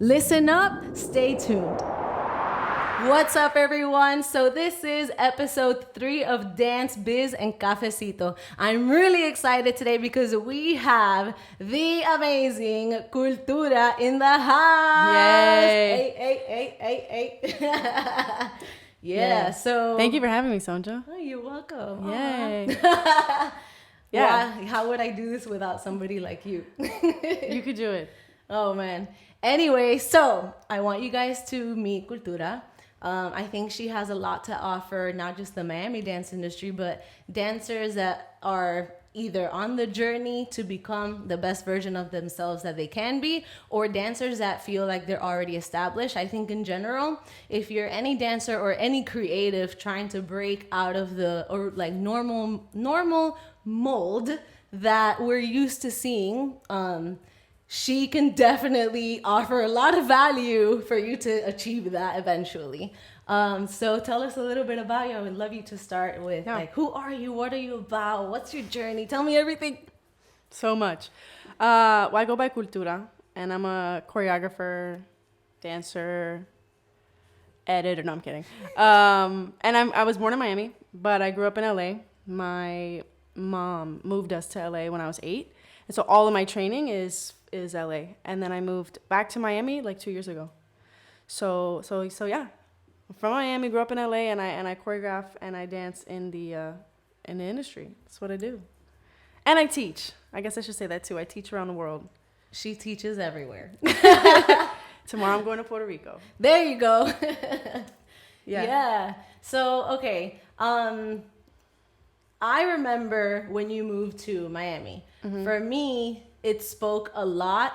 Listen up, stay tuned. What's up, everyone? So this is episode 3 of Dance, Biz, and Cafecito. I'm really excited today because we have the amazing Cultura in the house. Yay! Hey. Yeah, so... Thank you for having me, Sonja. Oh, you're welcome. Yay. Yeah. How would I do this without somebody like you? You could do it. Oh, man. Anyway, so I want you guys to meet Cultura. I think she has a lot to offer, not just the Miami dance industry, but dancers that are either on the journey to become the best version of themselves that they can be, or dancers that feel like they're already established. I think in general, if you're any dancer or any creative trying to break out of the or like normal mold that we're used to seeing, she can definitely offer a lot of value for you to achieve that eventually. So tell us a little bit about you. I would love you to start with like, who are you? What are you about? What's your journey? Tell me everything. So much. Well, I go by Cultura, and I'm a choreographer, dancer, editor. No, I'm kidding. And I was born in Miami, but I grew up in LA. My mom moved us to LA when I was 8. And so all of my training is LA. And then I moved back to Miami like 2 years ago. So yeah. I'm from Miami, grew up in LA, and I choreograph and I dance in the industry. That's what I do. And I teach. I guess I should say that too. I teach around the world. She teaches everywhere. Tomorrow I'm going to Puerto Rico. There you go. Yeah. So, okay. I remember when you moved to Miami. Mm-hmm. For me, it spoke a lot.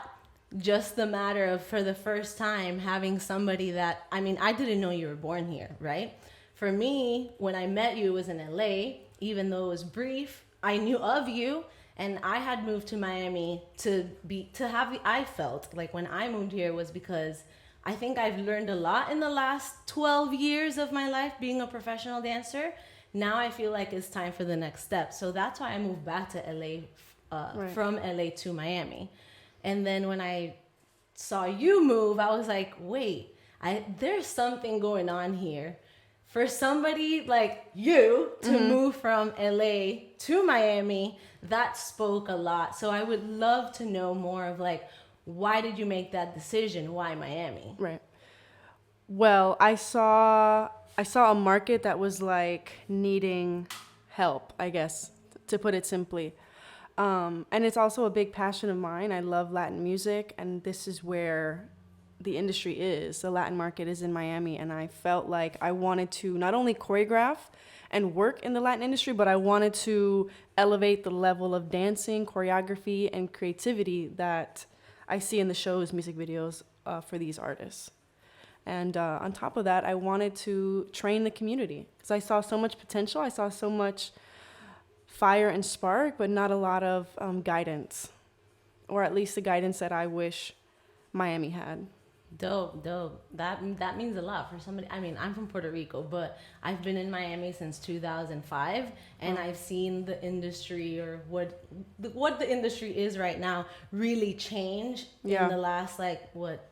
Just the matter of, for the first time, having somebody that, I mean, I didn't know you were born here, right? For me, when I met you, it was in LA. Even though it was brief, I knew of you, and I had moved to Miami I felt like when I moved here was because I think I've learned a lot in the last 12 years of my life being a professional dancer. Now I feel like it's time for the next step. So that's why I moved back to LA, from LA to Miami. And then when I saw you move, I was like, wait, there's something going on here. For somebody like you to move from LA to Miami, that spoke a lot. So I would love to know more of like, why did you make that decision? Why Miami? Right. Well, I saw a market that was like needing help, I guess, to put it simply. And it's also a big passion of mine. I love Latin music, and this is where the industry is. The Latin market is in Miami, and I felt like I wanted to not only choreograph and work in the Latin industry, but I wanted to elevate the level of dancing, choreography, and creativity that I see in the shows, music videos for these artists. And on top of that, I wanted to train the community because I saw so much potential. I saw so much fire and spark, but not a lot of guidance, or at least the guidance that I wish Miami had. Dope. That means a lot for somebody. I mean, I'm from Puerto Rico, but I've been in Miami since 2005, and I've seen the industry, or what the industry is right now, really change in the last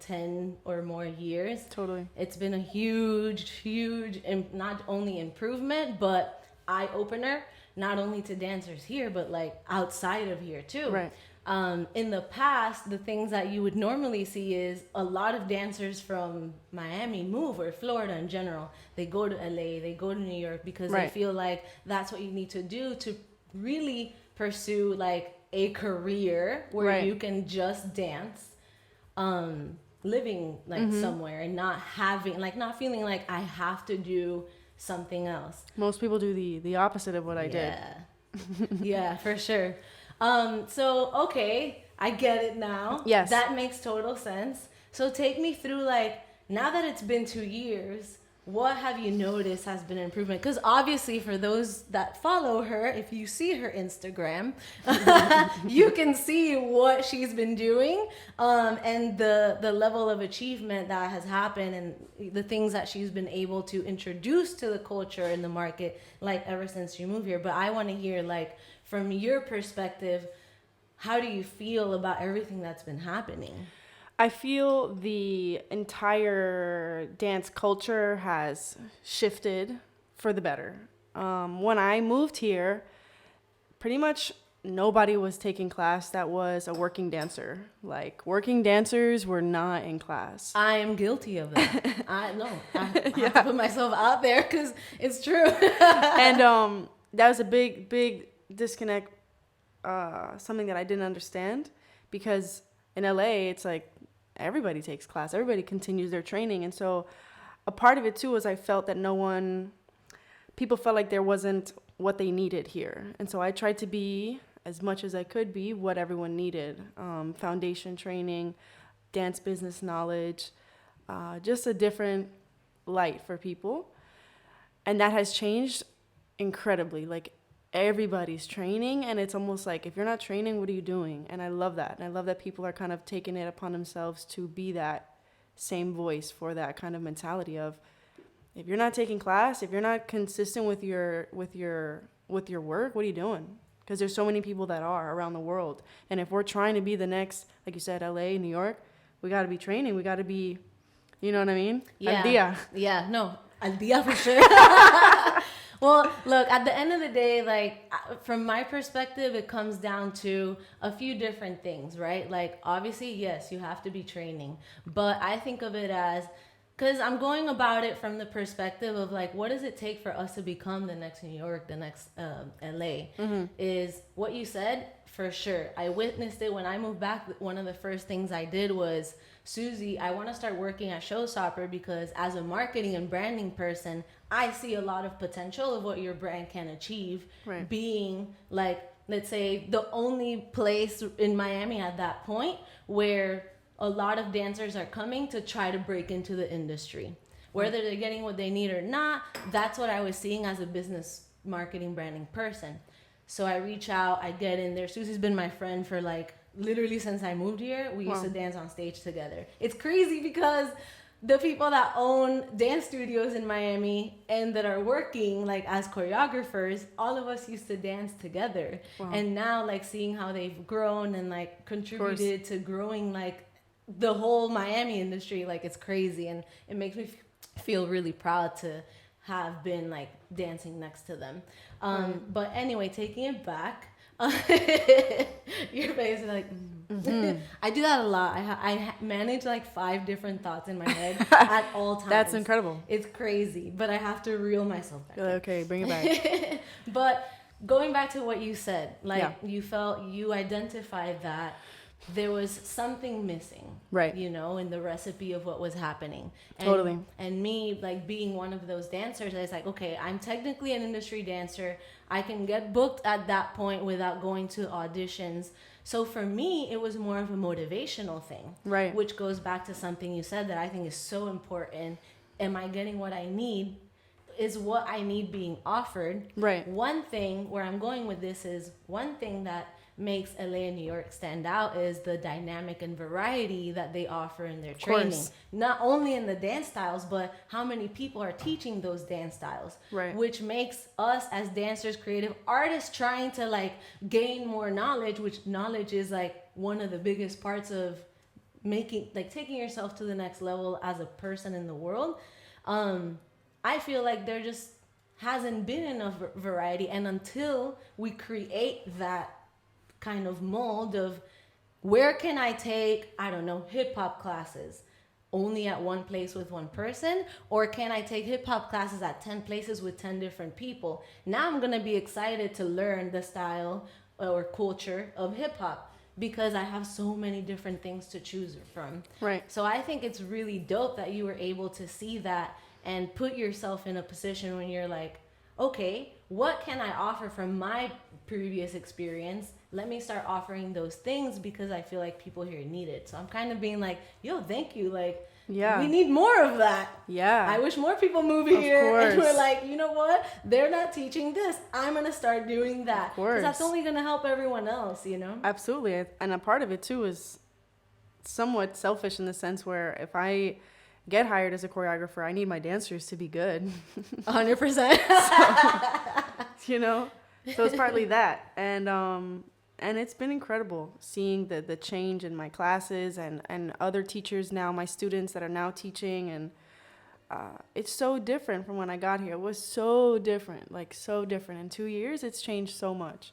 10 or more years. Totally. It's been a huge, not only improvement, but eye opener. Not only to dancers here, but like outside of here too. Right. In the past, the things that you would normally see is a lot of dancers from Miami move, or Florida in general. They go to LA, they go to New York because they feel like that's what you need to do to really pursue like a career where you can just dance, living like somewhere and not feeling like I have to do something else. Most people do the opposite of what I did. Yeah, for sure. So, okay, I get it now. Yes. That makes total sense. So take me through, like, now that it's been 2 years, what have you noticed has been an improvement? Because obviously for those that follow her, if you see her Instagram, you can see what she's been doing, and the level of achievement that has happened, and the things that she's been able to introduce to the culture and the market, like ever since you moved here. But I want to hear, like, from your perspective, how do you feel about everything that's been happening? I feel the entire dance culture has shifted for the better. When I moved here, pretty much nobody was taking class that was a working dancer. Like, working dancers were not in class. I am guilty of that. I have to put myself out there because it's true. And that was a big disconnect, something that I didn't understand, because in LA, it's like everybody takes class. Everybody continues their training. And so a part of it, too, was I felt that people felt like there wasn't what they needed here. And so I tried to be, as much as I could be, what everyone needed. Foundation training, dance business knowledge, just a different light for people. And that has changed incredibly. Like, everybody's training, and it's almost like, if you're not training, what are you doing? And I love that. And I love that people are kind of taking it upon themselves to be that same voice for that kind of mentality of, if you're not taking class, if you're not consistent with your work, what are you doing? Because there's so many people that are around the world. And if we're trying to be the next, like you said, LA, New York, we got to be training. We got to be, you know what I mean? Yeah. Al dia. Yeah, no, al dia for sure. Well, look, at the end of the day, like, from my perspective, it comes down to a few different things, right? Like, obviously, yes, you have to be training. But I think of it as, because I'm going about it from the perspective of, like, what does it take for us to become the next New York, the next LA? Mm-hmm. Is what you said, for sure. I witnessed it when I moved back. One of the first things I did was, Susie, I want to start working at Showstopper because as a marketing and branding person, I see a lot of potential of what your brand can achieve. Right. Being, like, let's say, the only place in Miami at that point where a lot of dancers are coming to try to break into the industry. Whether they're getting what they need or not, that's what I was seeing as a business marketing branding person. So I reach out, I get in there. Susie's been my friend for, like, literally since I moved here. We used to dance on stage together. It's crazy because the people that own dance studios in Miami and that are working, like, as choreographers, all of us used to dance together. Wow. And now, like, seeing how they've grown and, like, contributed to growing, like, the whole Miami industry, like, it's crazy. And it makes me feel really proud to have been, like, dancing next to them. But anyway, taking it back, your face is like, mm-hmm. I do that a lot. I manage, like, 5 different thoughts in my head at all times. That's incredible. It's crazy, but I have to reel myself back. Okay, bring it back. But going back to what you said, like, you identified that there was something missing, right? You know, in the recipe of what was happening. And, totally. And me, like, being one of those dancers, I was like, okay, I'm technically an industry dancer. I can get booked at that point without going to auditions. So for me, it was more of a motivational thing, right? Which goes back to something you said that I think is so important. Am I getting what I need? Is what I need being offered? Right. One thing where I'm going with this is, one thing that makes LA and New York stand out is the dynamic and variety that they offer in their training. Not only in the dance styles, but how many people are teaching those dance styles. Right. Which makes us as dancers, creative artists, trying to, like, gain more knowledge, which knowledge is, like, one of the biggest parts of making, like, taking yourself to the next level as a person in the world. I feel like there just hasn't been enough variety, and until we create that kind of mold of where can I take, I don't know, hip hop classes only at one place with one person, or can I take hip hop classes at 10 places with 10 different people? Now I'm gonna be excited to learn the style or culture of hip hop because I have so many different things to choose from. Right. So I think it's really dope that you were able to see that and put yourself in a position when you're like, okay, what can I offer from my previous experience? Let me start offering those things because I feel like people here need it. So I'm kind of being like, yo, thank you. Like, we need more of that. Yeah. I wish more people move here. And we're like, you know what? They're not teaching this. I'm going to start doing that. Of course. Because that's only going to help everyone else, you know? Absolutely. And a part of it, too, is somewhat selfish in the sense where if I get hired as a choreographer, I need my dancers to be good. 100%. So, you know? So it's partly that. And And it's been incredible seeing the change in my classes and other teachers now, my students that are now teaching. And it's so different from when I got here. It was so different, like so different. In 2 years, it's changed so much.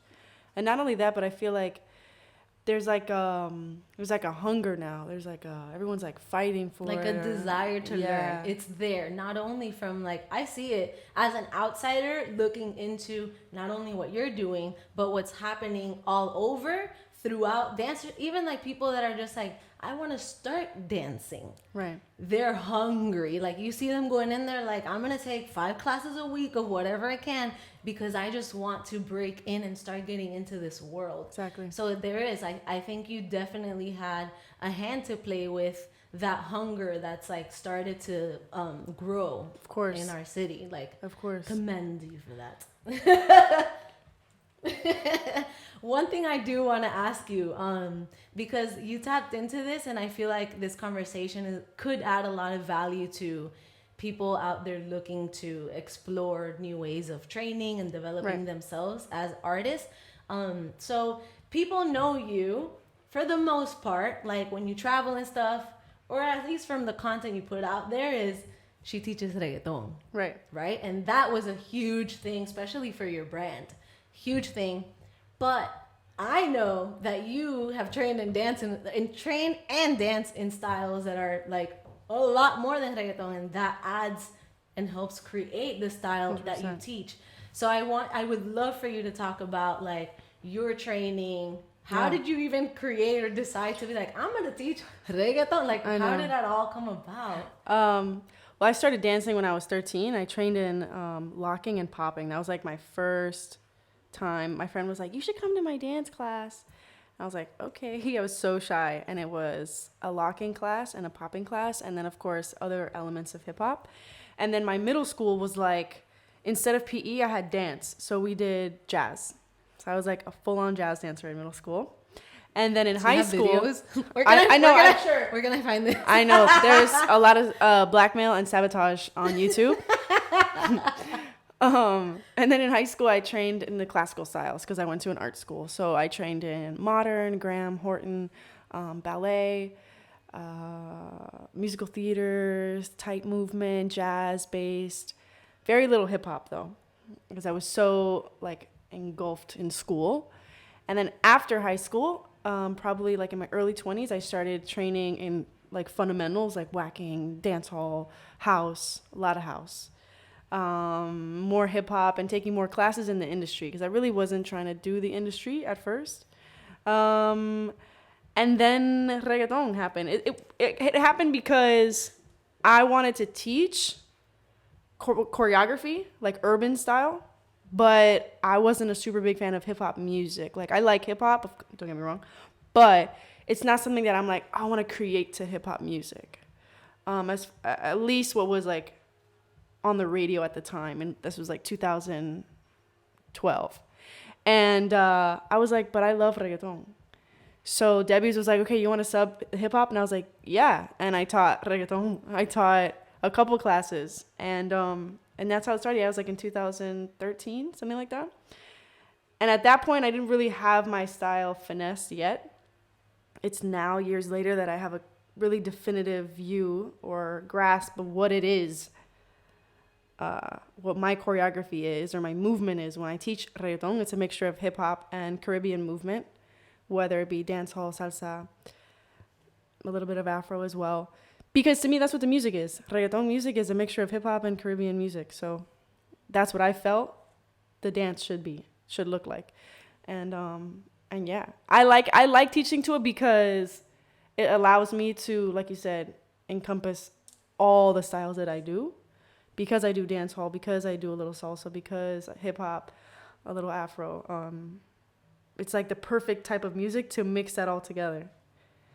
And not only that, but I feel like there's like a hunger now. There's like everyone's like fighting for like it. a desire to learn. It's there, not only from like, I see it as an outsider looking into not only what you're doing, but what's happening all over throughout dance. Even like people that are just like, I want to start dancing. Right. They're hungry. Like you see them going in there like, I'm going to take 5 classes a week of whatever I can because I just want to break in and start getting into this world. Exactly. So there is, I think you definitely had a hand to play with that hunger that's like started to grow. Of course. In our city. Like, of course. Commend you for that. One thing I do want to ask you, because you tapped into this, and I feel like this conversation could add a lot of value to people out there looking to explore new ways of training and developing themselves as artists. So people know you for the most part, like when you travel and stuff, or at least from the content you put out there, is she teaches reggaeton. Right? And that was a huge thing, especially for your brand. Huge thing. But I know that you have trained and dance in styles that are like a lot more than reggaeton, and that adds and helps create the style 100%. That you teach. So I would love for you to talk about like your training. How did you even create or decide to be like, I'm gonna teach reggaeton? Like, how did that all come about? Well, I started dancing when I was 13. I trained in locking and popping. That was like my first time. My friend was like, you should come to my dance class. I was like, okay. I was so shy. And it was a locking class and a popping class, and then of course other elements of hip hop. And then my middle school was like, instead of PE, I had dance. So we did jazz. So I was like a full-on jazz dancer in middle school. And then in high school, we're gonna find this. I know there's a lot of blackmail and sabotage on YouTube. And then in high school, I trained in the classical styles because I went to an art school. So I trained in modern, Graham, Horton, ballet, musical theaters, tight movement, jazz-based. Very little hip-hop, though, because I was so, like, engulfed in school. And then after high school, probably, like, in my early 20s, I started training in, like, fundamentals, like whacking, dance hall, house, a lot of house. More hip hop and taking more classes in the industry because I really wasn't trying to do the industry at first. And then reggaeton happened. It happened because I wanted to teach choreography, like urban style, but I wasn't a super big fan of hip hop music. Like I like hip hop, don't get me wrong, but it's not something that I'm like, I want to create to hip hop music. At least what was like on the radio at the time, and this was like 2012. And I was like, but I love reggaeton. So Debbie's was like, okay, you want to sub hip hop? And I was like, yeah. And I taught reggaeton. I taught a couple classes, and that's how it started. I was like in 2013, something like that. And at that point, I didn't really have my style finessed yet. It's now years later that I have a really definitive view or grasp of what it is. What my choreography is or my movement is when I teach reggaeton. It's a mixture of hip hop and Caribbean movement, whether it be dancehall, salsa, a little bit of Afro as well. Because to me, that's what the music is. Reggaeton music is a mixture of hip hop and Caribbean music. So that's what I felt the dance should look like. And yeah, I like teaching to it because it allows me to, like you said, encompass all the styles that I do. Because I do dance hall, because I do a little salsa, because hip hop, a little Afro. It's like the perfect type of music to mix that all together.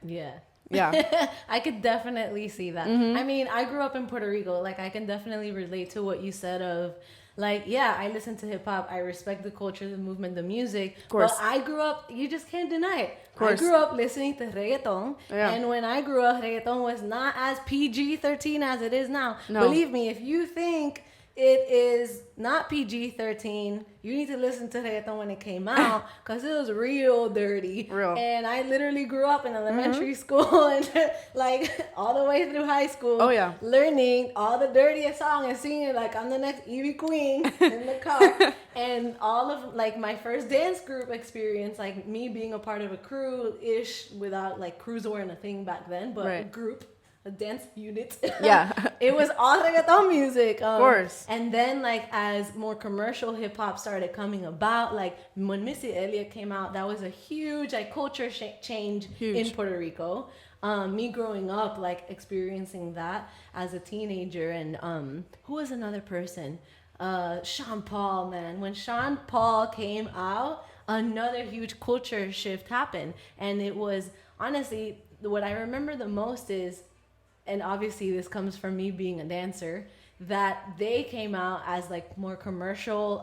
Yeah. Yeah. I could definitely see that. Mm-hmm. I mean, I grew up in Puerto Rico. Like, I can definitely relate to what you said of, like, yeah, I listen to hip hop. I respect the culture, the movement, the music. Of course. But I grew up, you just can't deny it. Of course. I grew up listening to reggaeton. Yeah. And when I grew up, reggaeton was not as PG-13 as it is now. No. Believe me, if you think it is not PG-13. You need to listen to reggaeton when it came out because it was real dirty. Real. And I literally grew up in elementary school and like all the way through high school. Oh, yeah. Learning all the dirtiest song and singing like I'm the next Evie Queen in the car. And all of like my first dance group experience, like me being a part of a crew-ish without like crews weren't a thing back then, but a group. A dance unit. Yeah. It was all reggaeton music. Of course. And then like as more commercial hip hop started coming about, like when Missy Elliott came out, that was a huge like culture change in Puerto Rico. Me growing up, like experiencing that as a teenager. And who was another person? Sean Paul, man. When Sean Paul came out, another huge culture shift happened. And it was honestly, what I remember the most is, and obviously this comes from me being a dancer, that they came out as like more commercial,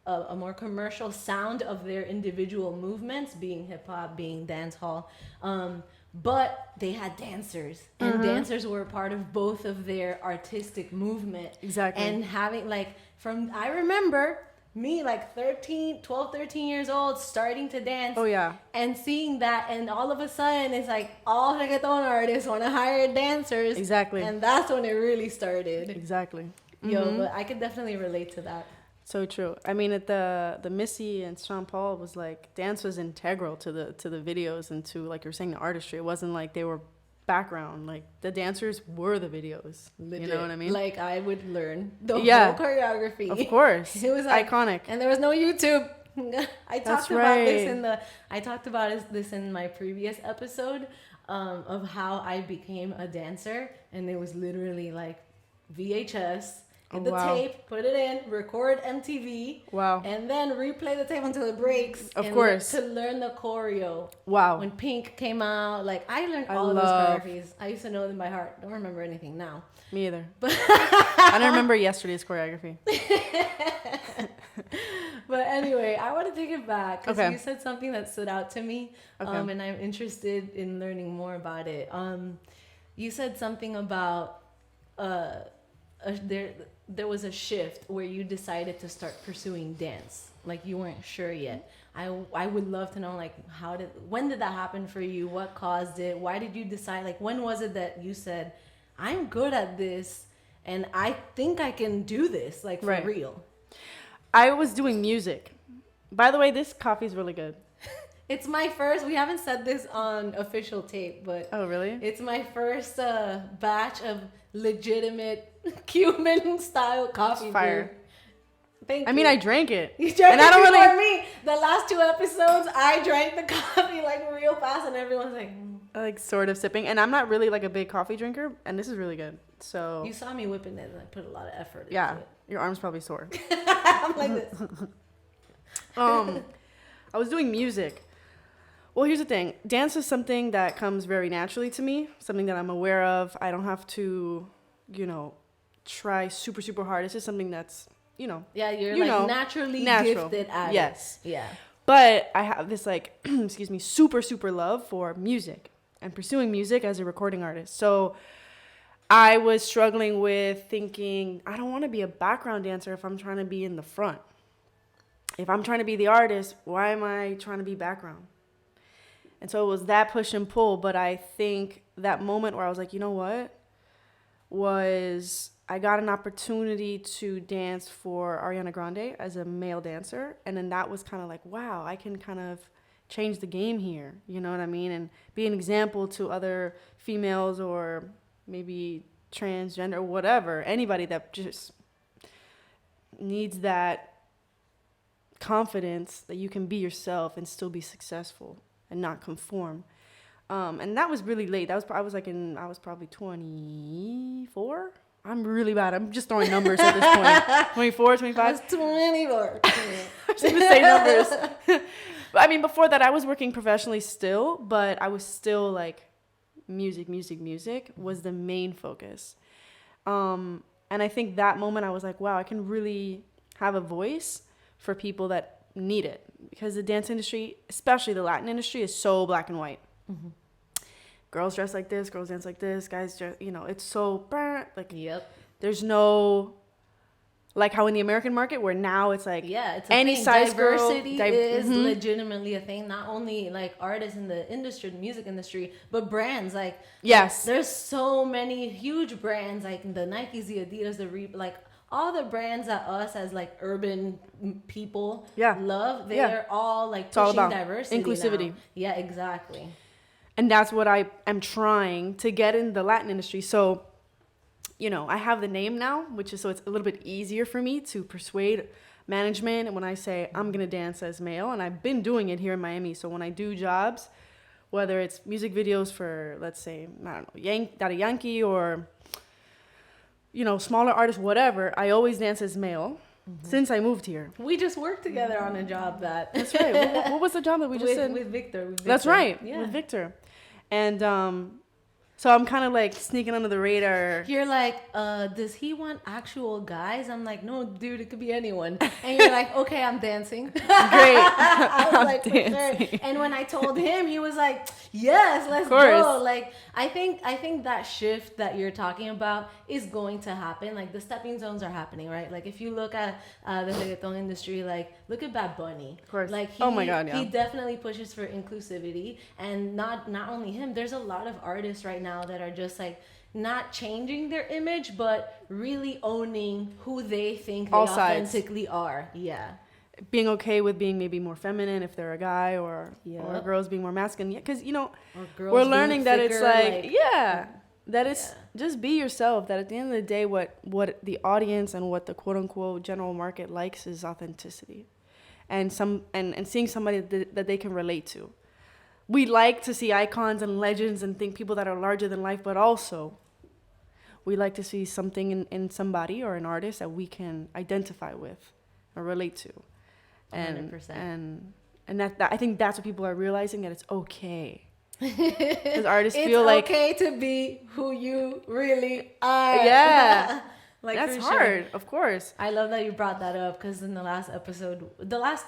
a more commercial sound of their individual movements, being hip hop, being dance hall. But they had dancers, and dancers were a part of both of their artistic movement. Exactly. And having like I remember me like 12, 13 years old starting to dance. Oh, yeah. And seeing that, and all of a sudden it's like all reggaeton artists want to hire dancers. Exactly. And that's when it really started. Exactly. Yo, but I could definitely relate to that. So true. I mean, at the Missy and Sean Paul was like, dance was integral to the videos and to, like you're saying, the artistry. It wasn't like they were background. Like the dancers were the videos. Legit. You know what I mean? Like I would learn the whole choreography. Of course. It was like, iconic. And there was no YouTube. I talked about this in my previous episode of how I became a dancer, and it was literally like VHS. Get the tape, put it in, record MTV. Wow. And then replay the tape until it breaks. Of course. To learn the choreo. Wow. When Pink came out, like I learned all of those choreographies. I used to know them by heart. Don't remember anything now. Me either. But I don't remember yesterday's choreography. But anyway, I want to take it back because you said something that stood out to me. And I'm interested in learning more about it. You said something about there was a shift where you decided to start pursuing dance. Like you weren't sure yet. I would love to know, like, when did that happen for you? What caused it? Why did you decide? Like, when was it that you said, I'm good at this and I think I can do this, like, for real? I was doing music. By the way, this coffee is really good. It's my first, we haven't said this on official tape, but oh, really? It's my first batch of legitimate Cuban style coffee. Fire. Thank you. I mean, I drank it. You drank it before me. The last 2 episodes, I drank the coffee like real fast, and everyone's like sort of sipping. And I'm not really like a big coffee drinker, and this is really good. So you saw me whipping it, and I put a lot of effort into it. Your arm's probably sore. I'm like this. I was doing music. Well, here's the thing. Dance is something that comes very naturally to me, something that I'm aware of. I don't have to, try super, super hard. It's just something that's, Yeah, you're naturally gifted at it. Yes. Yeah. But I have this super, super love for music and pursuing music as a recording artist. So I was struggling with thinking, I don't want to be a background dancer if I'm trying to be in the front. If I'm trying to be the artist, why am I trying to be background? And so it was that push and pull. But I think that moment where I was like, you know what? I got an opportunity to dance for Ariana Grande as a male dancer. And then that was kind of like, wow, I can kind of change the game here. You know what I mean? And be an example to other females or maybe transgender or whatever. Anybody that just needs that confidence that you can be yourself and still be successful and not conform. And that was really late. I was probably 24. I'm really bad. I'm just throwing numbers at this point. 24, 25. I was 24. I was going to say numbers. But I mean, before that, I was working professionally still, but I was still like music was the main focus. And I think that moment I was like, wow, I can really have a voice for people that need it, because the dance industry, especially the Latin industry, is so black and white. Mm-hmm. Girls dress like this, girls dance like this, guys dress, it's so like, yep. There's no Like how in the American market, where now it's like it's any thing. size Diversity girl, is legitimately a thing. Not only like artists in the industry, the music industry, but brands. Like yes, there's so many huge brands like the Nikes, the Adidas, like all the brands that us as like urban people love. They're all like pushing all diversity, inclusivity. Now. Yeah, exactly. And that's what I am trying to get in the Latin industry. So, you know, I have the name now, which is so it's a little bit easier for me to persuade management. And when I say I'm going to dance as male, and I've been doing it here in Miami. So when I do jobs, whether it's music videos for, let's say, I don't know, Daddy Yankee or, you know, smaller artists, whatever, I always dance as male. Since I moved here. We just worked together on a job that... That's right. What was the job that we just did? With Victor. That's right. Yeah. With Victor. And so I'm kind of like sneaking under the radar. You're like, does he want actual guys? I'm like, no, dude, it could be anyone. And you're like, okay, I'm dancing. Great. I was like, dancing. Sure. And when I told him, he was like, yes, let's go. Like, I think that shift that you're talking about is going to happen. Like the stepping stones are happening, right? Like if you look at the reggaeton industry, like look at Bad Bunny. Of course. Like oh my God, yeah. He definitely pushes for inclusivity, and not only him. There's a lot of artists right now that are just like not changing their image, but really owning who they think they authentically are. Yeah. Being okay with being maybe more feminine if they're a guy, or girls being more masculine. Yeah, because, you know, we're learning that it's like that it's just be yourself. That at the end of the day, what the audience and what the quote unquote general market likes is authenticity, and seeing somebody that they can relate to. We like to see icons and legends and think people that are larger than life, but also we like to see something in somebody or an artist that we can identify with or relate to. 100%. And that I think that's what people are realizing, that it's okay. Because artists feel like it's okay to be who you really are. Yeah. Like that's hard, of course. I love that you brought that up, because in the last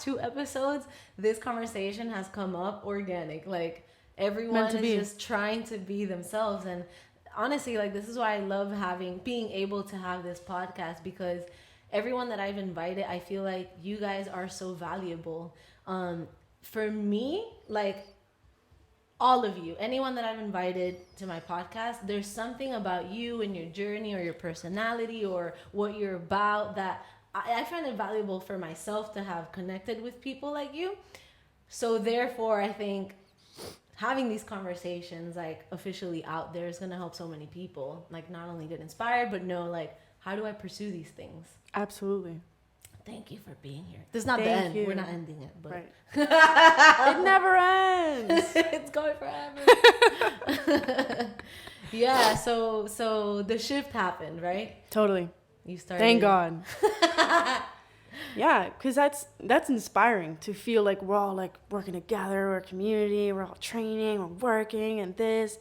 2 episodes, this conversation has come up organic. Like everyone is just trying to be themselves. And honestly, like this is why I love being able to have this podcast, because everyone that I've invited, I feel like you guys are so valuable. For me, like all of you, anyone that I've invited to my podcast, there's something about you and your journey or your personality or what you're about that I find it valuable for myself to have connected with people like you. So therefore, I think having these conversations like officially out there is going to help so many people, like not only get inspired, but know like, how do I pursue these things? Absolutely. Thank you for being here. This is not the end. We're not ending it, but right. It never ends. It's going forever. Yeah. So the shift happened, right? Totally. You started. Thank God. Yeah, because that's inspiring to feel like we're all like working together, we're a community, we're all training, we're working, and this.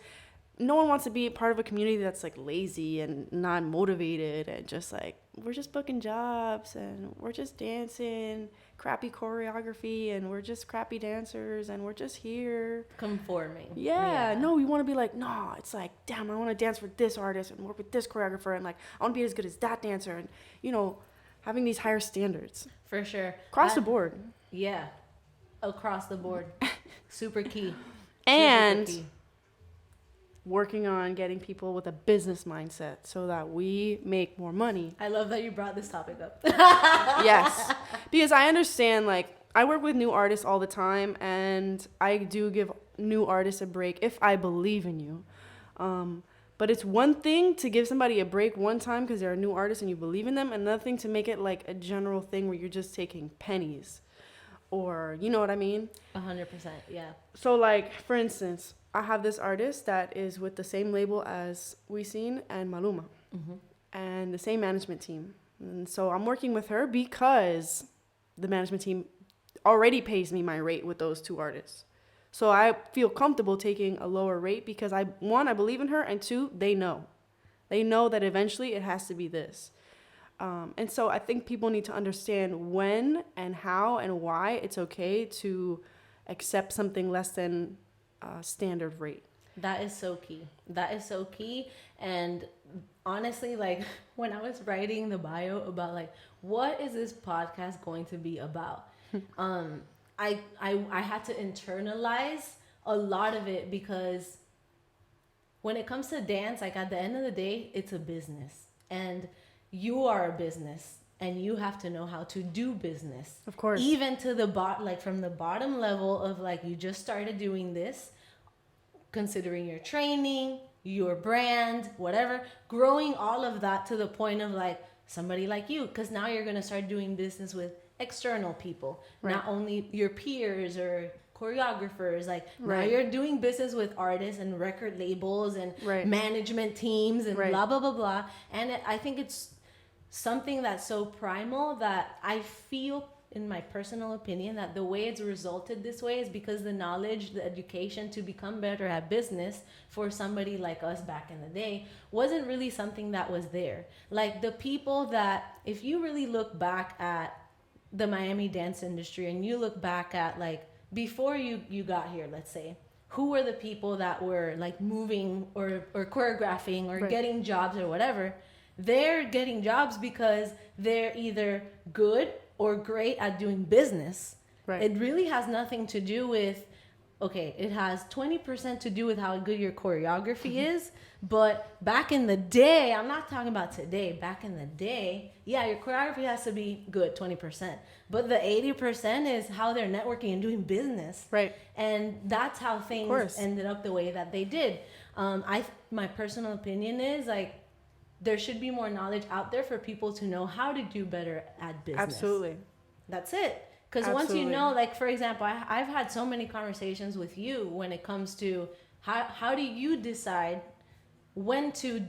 No one wants to be a part of a community that's like lazy and not motivated and just like, we're just booking jobs and we're just dancing, crappy choreography, and we're just crappy dancers and we're just here. Conforming. Yeah. No, we want to be like, no, it's like, damn, I want to dance for this artist and work with this choreographer, and like, I want to be as good as that dancer, and, you know, having these higher standards. For sure. Across the board. Yeah. Across the board. Super key. And Super key. Working on getting people with a business mindset so that we make more money. I love that you brought this topic up. Yes. Because I understand, like, I work with new artists all the time, and I do give new artists a break if I believe in you. But it's one thing to give somebody a break one time because they're a new artist and you believe in them. Another thing to make it like a general thing where you're just taking pennies, or you know what I mean? 100%, yeah. So like, for instance, I have this artist that is with the same label as Wisin and Maluma, and the same management team. And so I'm working with her because the management team already pays me my rate with those two artists. So I feel comfortable taking a lower rate because I believe in her, and 2, they know that eventually it has to be this. And so I think people need to understand when and how and why it's okay to accept something less than standard rate. That is so key. That is so key. And honestly, like when I was writing the bio about like what is this podcast going to be about, I had to internalize a lot of it, because when it comes to dance, like at the end of the day, it's a business, and you are a business, and you have to know how to do business. Of course. Even to the like from the bottom level of like, you just started doing this, considering your training, your brand, whatever, growing all of that to the point of like somebody like you, because now you're going to start doing business with external people, right. Not only your peers or choreographers, like right. now you're doing business with artists and record labels and right. management teams and right. blah, blah, blah, blah. And I think it's something that's so primal that I feel, in my personal opinion, that the way it's resulted this way is because the knowledge, the education to become better at business for somebody like us back in the day wasn't really something that was there. Like the people that, if you really look back at the Miami dance industry and you look back at like before you got here, let's say, who were the people that were like moving or choreographing or right. getting jobs or whatever? They're getting jobs because they're either good or great at doing business. Right. It really has nothing to do with, okay, it has 20% to do with how good your choreography is. But back in the day, I'm not talking about today, back in the day, yeah, your choreography has to be good, 20%. But the 80% is how they're networking and doing business. Right. And that's how things ended up the way that they did. My personal opinion is like, there should be more knowledge out there for people to know how to do better at business. Absolutely. That's it. Because once you know, like, for example, I've had so many conversations with you when it comes to how do you decide when to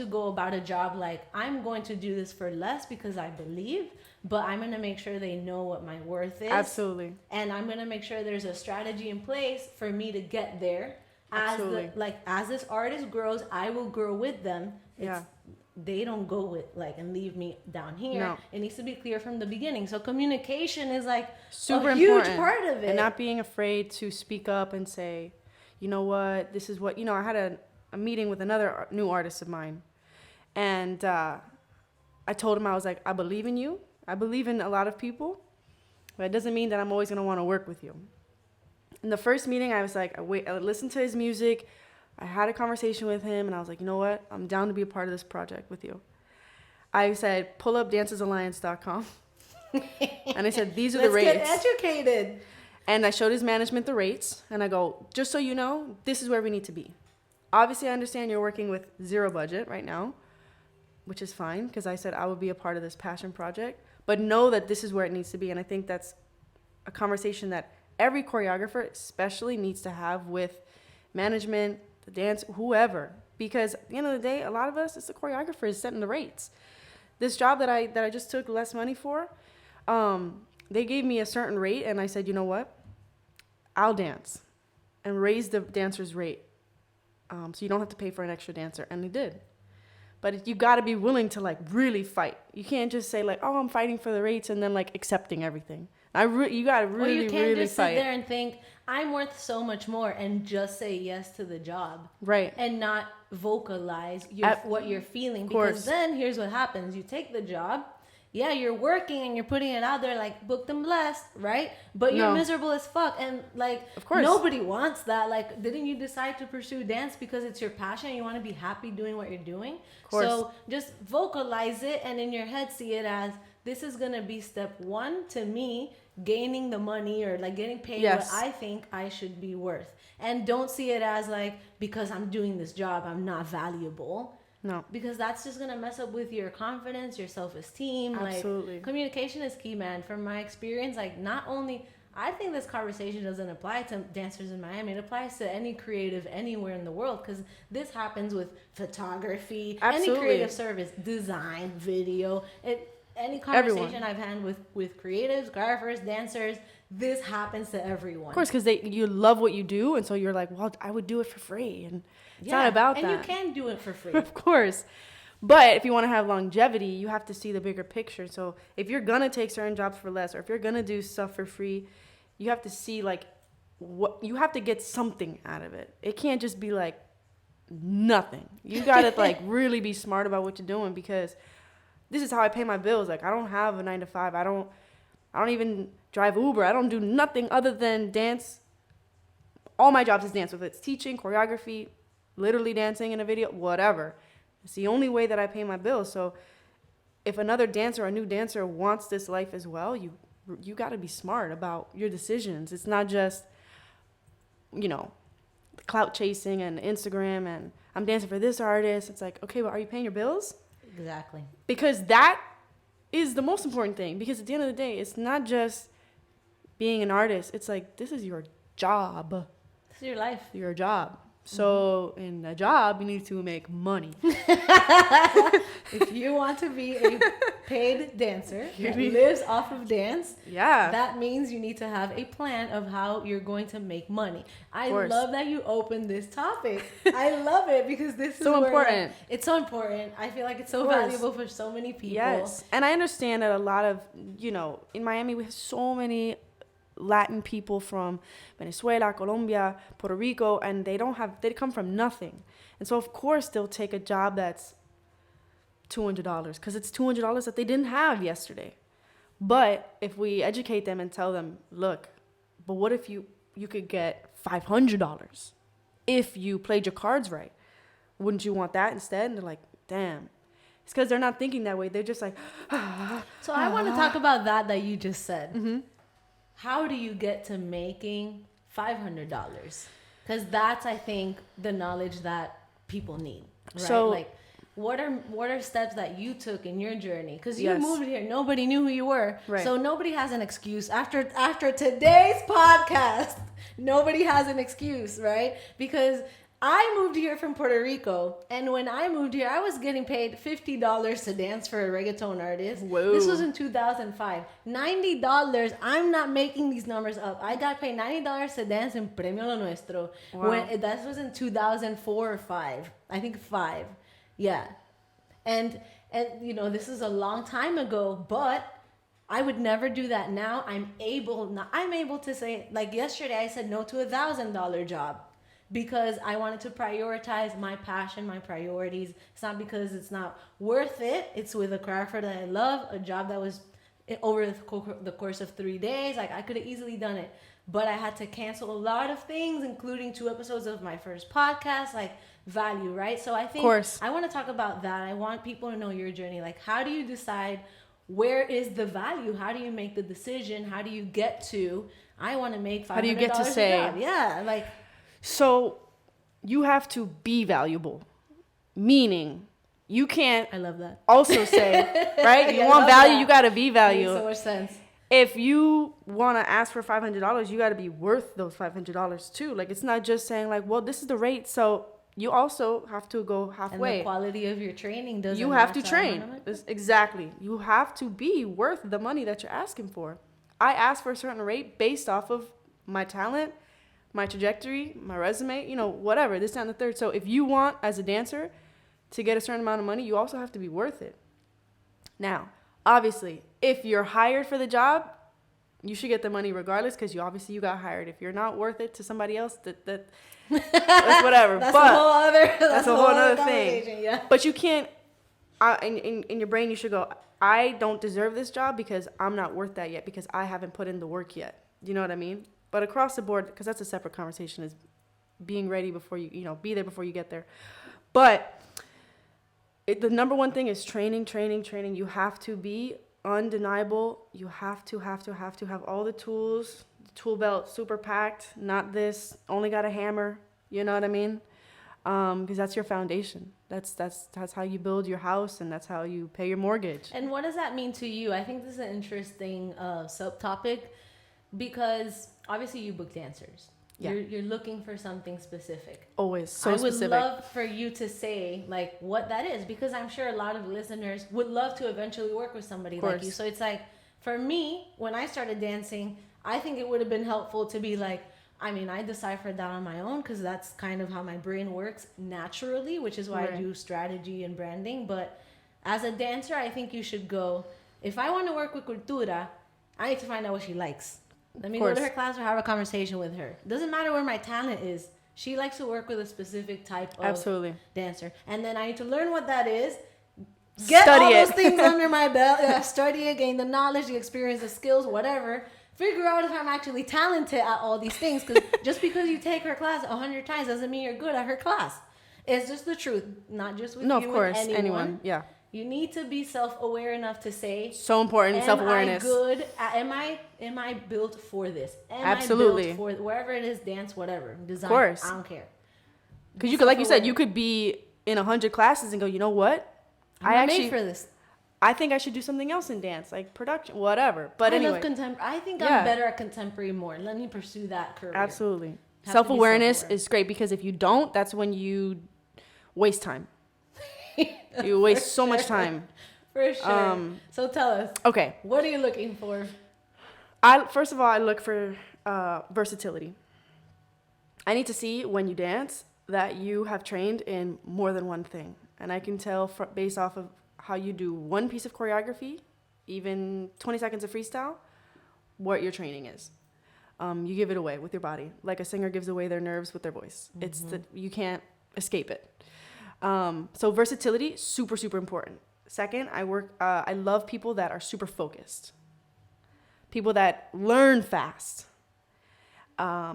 go about a job, like, I'm going to do this for less because I believe, but I'm going to make sure they know what my worth is. Absolutely. And I'm going to make sure there's a strategy in place for me to get there. As this artist grows, I will grow with them. They don't go with and leave me down here. No. It needs to be clear from the beginning. So communication is like super huge part of it. And not being afraid to speak up and say, you know what, this is what, I had a meeting with another new artist of mine. And I told him, I was like, I believe in you. I believe in a lot of people. But it doesn't mean that I'm always going to want to work with you. In the first meeting, I was like, I listened to his music. I had a conversation with him, and I was like, you know what? I'm down to be a part of this project with you. I said, pull up dancesalliance.com. And I said, these are the rates. Let's get educated. And I showed his management the rates, and I go, just so you know, this is where we need to be. Obviously, I understand you're working with zero budget right now, which is fine, because I said I would be a part of this passion project. But know that this is where it needs to be, and I think that's a conversation that every choreographer especially needs to have with management, the dance, whoever, because at the end of the day, a lot of us, it's the choreographers setting the rates. This job that I just took less money for, they gave me a certain rate, and I said, you know what, I'll dance and raise the dancer's rate, so you don't have to pay for an extra dancer, and they did. But you got to be willing to really fight. You can't just say oh, I'm fighting for the rates and then accepting everything. You got to really, you can't really just fight. Sit there and think I'm worth so much more and just say yes to the job, right? And not vocalize what you're feeling, because then here's what happens: you take the job, yeah, you're working and you're putting it out there booked and blessed, right? But you're miserable as fuck, and of course nobody wants that. Didn't you decide to pursue dance because it's your passion and you want to be happy doing what you're doing? So just vocalize it, and in your head see it as, this is gonna be step one to me gaining the money or getting paid what I think I should be worth. And don't see it as because I'm doing this job, I'm not valuable. No. Because that's just gonna mess up with your confidence, your self-esteem. Absolutely. Communication is key, man. From my experience, not only, I think this conversation doesn't apply to dancers in Miami, it applies to any creative anywhere in the world, because this happens with photography, any creative service, design, video, any conversation I've had with creatives, choreographers, dancers, this happens to everyone. Of course, because you love what you do, and so you're like, well, I would do it for free, and it's not about that. And you can do it for free. Of course. But if you want to have longevity, you have to see the bigger picture. So if you're going to take certain jobs for less, or if you're going to do stuff for free, you have to see what you have to get something out of it. It can't just be like nothing. You gotta like really be smart about what you're doing, because this is how I pay my bills. Like I don't have a 9 to 5. I don't even drive Uber. I don't do nothing other than dance. All my jobs is dance, whether it's teaching, choreography, literally dancing in a video, whatever. It's the only way that I pay my bills. So if another dancer or a new dancer wants this life as well, you got to be smart about your decisions. It's not just, clout chasing and Instagram and I'm dancing for this artist. It's like, okay, but are you paying your bills? Exactly. Because that is the most important thing. Because at the end of the day, it's not just being an artist. It's like, this is your job. This is your life. Your job. So in a job, you need to make money. If you want to be a paid dancer that lives off of dance, that means you need to have a plan of how you're going to make money. I love that you opened this topic. I love it because this is so important. It's so important. I feel like it's so valuable for so many people. Yes. And I understand that a lot of, in Miami, we have so many Latin people from Venezuela, Colombia, Puerto Rico, and they come from nothing. And so of course they'll take a job that's $200 because it's $200 that they didn't have yesterday. But if we educate them and tell them, look, but what if you could get $500 if you played your cards right? Wouldn't you want that instead? And they're like, damn. It's because they're not thinking that way. They're just like, So I want to talk about that you just said. Mm-hmm. How do you get to making $500? Because that's, I think, the knowledge that people need. Right? So, like, what are steps that you took in your journey? Because you moved here, nobody knew who you were, right. So nobody has an excuse. After today's podcast, nobody has an excuse, right? Because I moved here from Puerto Rico, and when I moved here, I was getting paid $50 to dance for a reggaeton artist. Whoa. This was in 2005. $90. I'm not making these numbers up. I got paid $90 to dance in Premio Lo Nuestro. Wow. That was in 2004 or 5. I think 5. Yeah. And this is a long time ago, but I would never do that now. I'm able to say, like yesterday, I said no to $1,000 job. Because I wanted to prioritize my passion, my priorities. It's not because it's not worth it. It's with a choreographer that I love, a job that was over the course of 3 days. Like, I could have easily done it. But I had to cancel a lot of things, including 2 episodes of my first podcast, like value, right? So I think I want to talk about that. I want people to know your journey. Like, how do you decide where is the value? How do you make the decision? How do you get to, I want to make $500 How do you get to say? Yeah, like... So you have to be valuable, meaning you can't. I love that. Also say, right? You want value, you got to be valuable. Makes so much sense. If you want to ask for $500, you got to be worth those $500 too. Like, it's not just saying like, well, this is the rate. So you also have to go halfway. And the quality of your training doesn't. You have to train. Exactly. You have to be worth the money that you're asking for. I ask for a certain rate based off of my talent, my trajectory, my resume, whatever, this, that, and the third. So if you want, as a dancer, to get a certain amount of money, you also have to be worth it. Now, obviously, if you're hired for the job, you should get the money regardless because you got hired. If you're not worth it to somebody else, that's whatever. That's a whole other thing. Yeah. But you can't, in your brain, you should go, I don't deserve this job because I'm not worth that yet because I haven't put in the work yet. You know what I mean? But across the board, because that's a separate conversation, is being ready before be there before you get there. But the number one thing is training. You have to be undeniable. You have to have all the tools, the tool belt super packed, not this, only got a hammer. You know what I mean? Because that's your foundation. That's how you build your house, and that's how you pay your mortgage. And what does that mean to you? I think this is an interesting subtopic. Because obviously you book dancers. Yeah. You're looking for something specific. Always so specific. I would love for you to say like what that is, because I'm sure a lot of listeners would love to eventually work with somebody like you. So it's like, for me, when I started dancing, I think it would have been helpful to be like, I deciphered that on my own because that's kind of how my brain works naturally, which is why I do strategy and branding. But as a dancer, I think you should go, if I want to work with Cultura, I need to find out what she likes. Let me go to her class or have a conversation with her. Doesn't matter where my talent is. She likes to work with a specific type of dancer. And then I need to learn what that is. Get study all those things under my belt. Study it, gain the knowledge, the experience, the skills, whatever. Figure out if I'm actually talented at all these things. Because just because you take her class 100 times doesn't mean you're good at her class. It's just the truth. Not just with you of course, and anyone. Yeah. You need to be self-aware enough to say, so important, self-awareness. Am I built for this? Absolutely. I built for wherever it is, dance, whatever, design. Of course. I don't care. Because you could, like you said, you could be in 100 classes and go, you know what? I'm made for this. I think I should do something else in dance, like production, whatever. But anyway. I love I think I'm better at contemporary more. Let me pursue that career. Absolutely. Self-awareness is great because if you don't, that's when you waste time. You waste so much time. For sure. So tell us. Okay. What are you looking for? First of all, I look for versatility. I need to see when you dance that you have trained in more than one thing. And I can tell based off of how you do one piece of choreography, even 20 seconds of freestyle, what your training is. You give it away with your body. Like a singer gives away their nerves with their voice. Mm-hmm. You can't escape it. So versatility, super, super important. Second, I love people that are super focused. People that learn fast.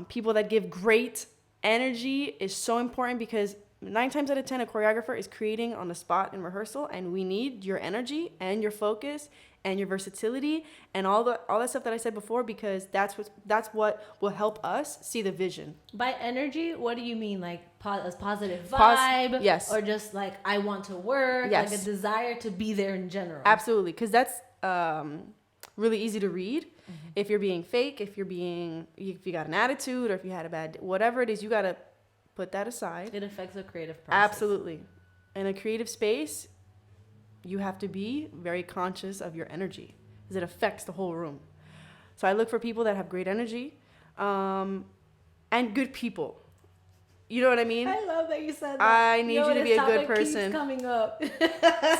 People that give great energy is so important because 9 times out of 10, a choreographer is creating on the spot in rehearsal, and we need your energy and your focus and your versatility and all that stuff that I said before, because that's what will help us see the vision. By energy, what do you mean? Like a positive vibe? Yes. Or just like I want to work? Yes. Like a desire to be there in general? Absolutely, because that's really easy to read. Mm-hmm. If you're being fake, if you got an attitude, or if you had a bad, whatever it is, you gotta put that aside. It affects the creative process. Absolutely. In a creative space, you have to be very conscious of your energy because it affects the whole room. So I look for people that have great energy and good people. You know what I mean? I love that you said that. I need you to be a good person. Keeps coming up.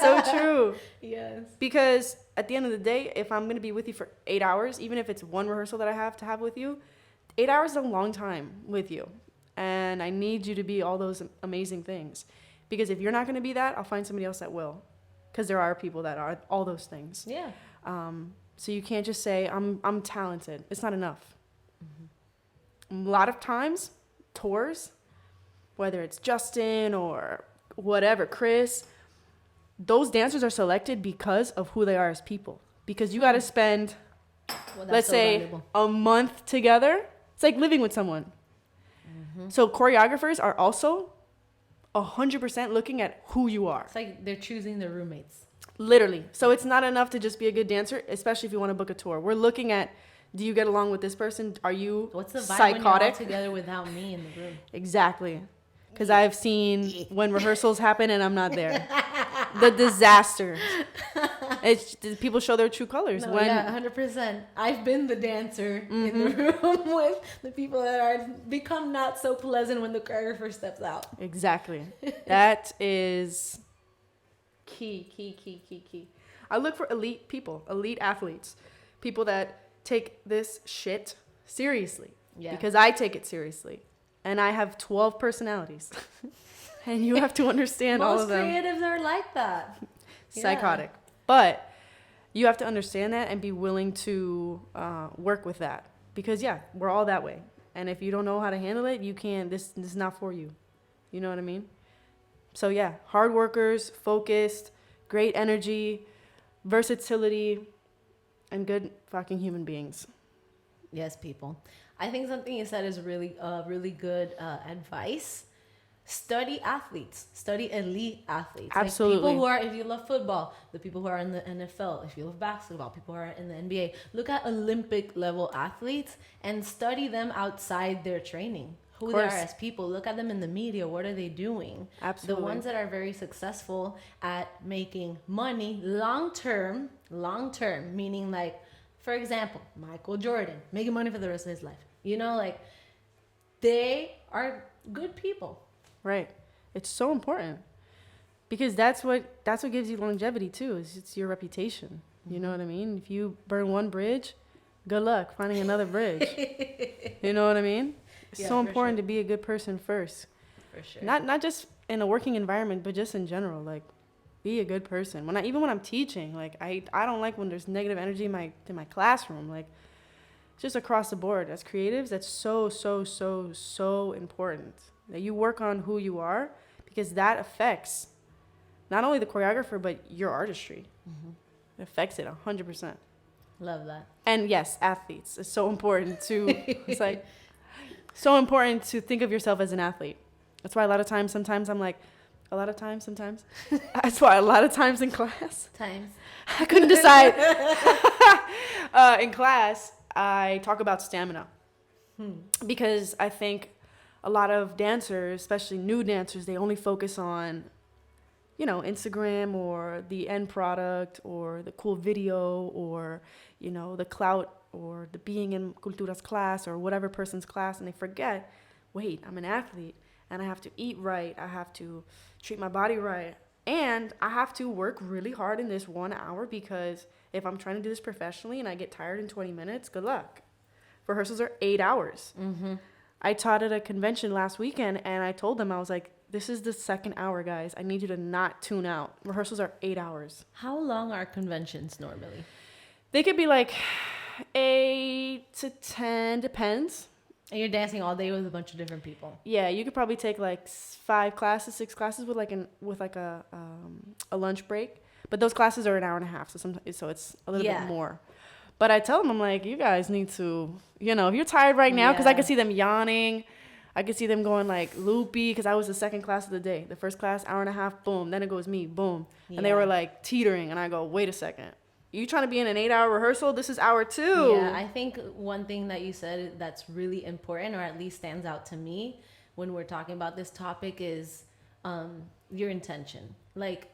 So true. Yes. Because at the end of the day, if I'm going to be with you for 8 hours, even if it's one rehearsal that I have to have with you, 8 hours is a long time with you. And I need you to be all those amazing things. Because if you're not going to be that, I'll find somebody else that will. Because there are people that are all those things. Yeah. So you can't just say, I'm talented. It's not enough. Mm-hmm. A lot of times, tours, whether it's Justin or whatever, Chris, those dancers are selected because of who they are as people. Because you got to spend, let's say, valuable. A month together. It's like living with someone. Mm-hmm. So choreographers are also 100% looking at who you are. It's like they're choosing their roommates. Literally. So it's not enough to just be a good dancer, especially if you want to book a tour. We're looking at, do you get along with this person? Are you What's the vibe psychotic? When you're all together without me in the room? Exactly. Because I've seen when rehearsals happen and I'm not there. The disaster. People show their true colors. No, yeah, 100%. I've been the dancer in the room with the people that are become not so pleasant when the choreographer steps out. Exactly. That is key. I look for elite people, elite athletes, people that take this shit seriously. Yeah. Because I take it seriously. And I have 12 personalities. And you have to understand all of them. Most creatives are like that. Psychotic. Yeah. But you have to understand that and be willing to work with that. Because, yeah, we're all that way. And if you don't know how to handle it, you can't. This is not for you. You know what I mean? So, yeah, hard workers, focused, great energy, versatility, and good fucking human beings. Yes, people. I think something you said is really good advice. Study athletes. Study elite athletes. Absolutely. Like people who are, if you love football, the people who are in the NFL. If you love basketball, people who are in the NBA. Look at Olympic level athletes and study them outside their training. Who they are as people. Look at them in the media. What are they doing? Absolutely. The ones that are very successful at making money long term, meaning like, for example, Michael Jordan, making money for the rest of his life. You know, like, they are good people. Right. It's so important. Because that's what gives you longevity, too. It's your reputation. You know what I mean? If you burn one bridge, good luck finding another bridge. You know what I mean? It's Yeah, so for important sure. to be a good person first. For sure. Not just in a working environment, but just in general. Like, be a good person. Even when I'm teaching, like I don't like when there's negative energy in my classroom. Like, just across the board as creatives, that's so important that you work on who you are, because that affects not only the choreographer but your artistry. It affects it 100%. Love that. And yes, athletes, it's so important to it's like so important to think of yourself as an athlete. That's why sometimes that's why a lot of times in class I couldn't decide. In class I talk about stamina, because I think a lot of dancers, especially new dancers, they only focus on, Instagram or the end product or the cool video or, the clout or the being in Cultura's class or whatever person's class. And they forget, wait, I'm an athlete and I have to eat right. I have to treat my body right. And I have to work really hard in this 1 hour, because if I'm trying to do this professionally and I get tired in 20 minutes, good luck. Rehearsals are 8 hours. I taught at a convention last weekend and I told them, I was like, this is the second hour, guys. I need you to not tune out. Rehearsals are 8 hours. How long are conventions normally? They could be like 8 to 10, depends. And you're dancing all day with a bunch of different people. Yeah, you could probably take like 5 classes, 6 classes with a lunch break. But those classes are an hour and a half, so it's a little bit more. But I tell them, I'm like, you guys need to, if you're tired right now, because I could see them yawning. I could see them going like loopy, because I was the second class of the day. The first class, hour and a half, boom. Then it goes me, boom. And they were like teetering. And I go, wait a second. You trying to be in an 8-hour rehearsal? This is hour 2. Yeah, I think one thing that you said that's really important, or at least stands out to me when we're talking about this topic, is your intention. Like,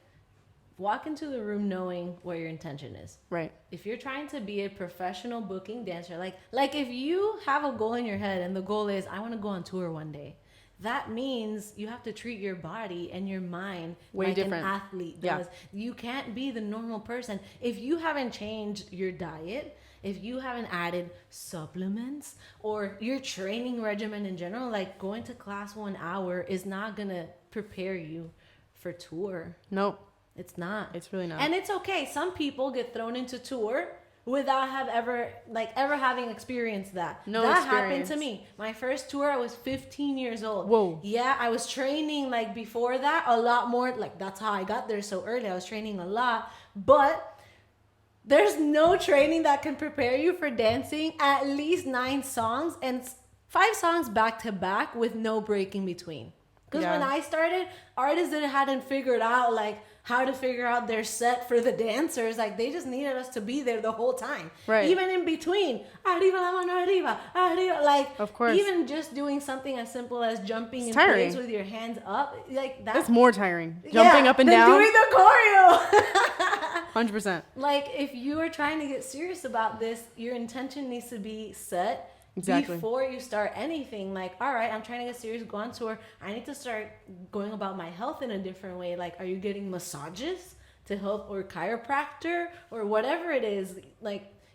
walk into the room knowing what your intention is. Right. If you're trying to be a professional booking dancer, like if you have a goal in your head and the goal is, I want to go on tour one day, that means you have to treat your body and your mind like different. An athlete does. Yeah. You can't be the normal person. If you haven't changed your diet, if you haven't added supplements or your training regimen in general, like going to class 1 hour is not going to prepare you for tour. Nope. It's not. It's really not. And it's okay. Some people get thrown into tour without ever having experienced that. That happened to me. My first tour, I was 15 years old. Whoa. Yeah, I was training before that a lot more. That's how I got there so early. I was training a lot. But there's no training that can prepare you for dancing at least 9 songs and 5 songs back to back with no break in between. Because when I started, artists hadn't figured out how to figure out their set for the dancers. They just needed us to be there the whole time. Right. Even in between. Arriba, la mano arriba, arriba. Of course. Even just doing something as simple as jumping in place with your hands up. That's more tiring. Jumping up and down. Doing the choreo. 100%. If you are trying to get serious about this, your intention needs to be set. Exactly. Before you start anything, all right, I'm trying to get serious, go on tour. I need to start going about my health in a different way. Are you getting massages to help, or chiropractor, or whatever it is?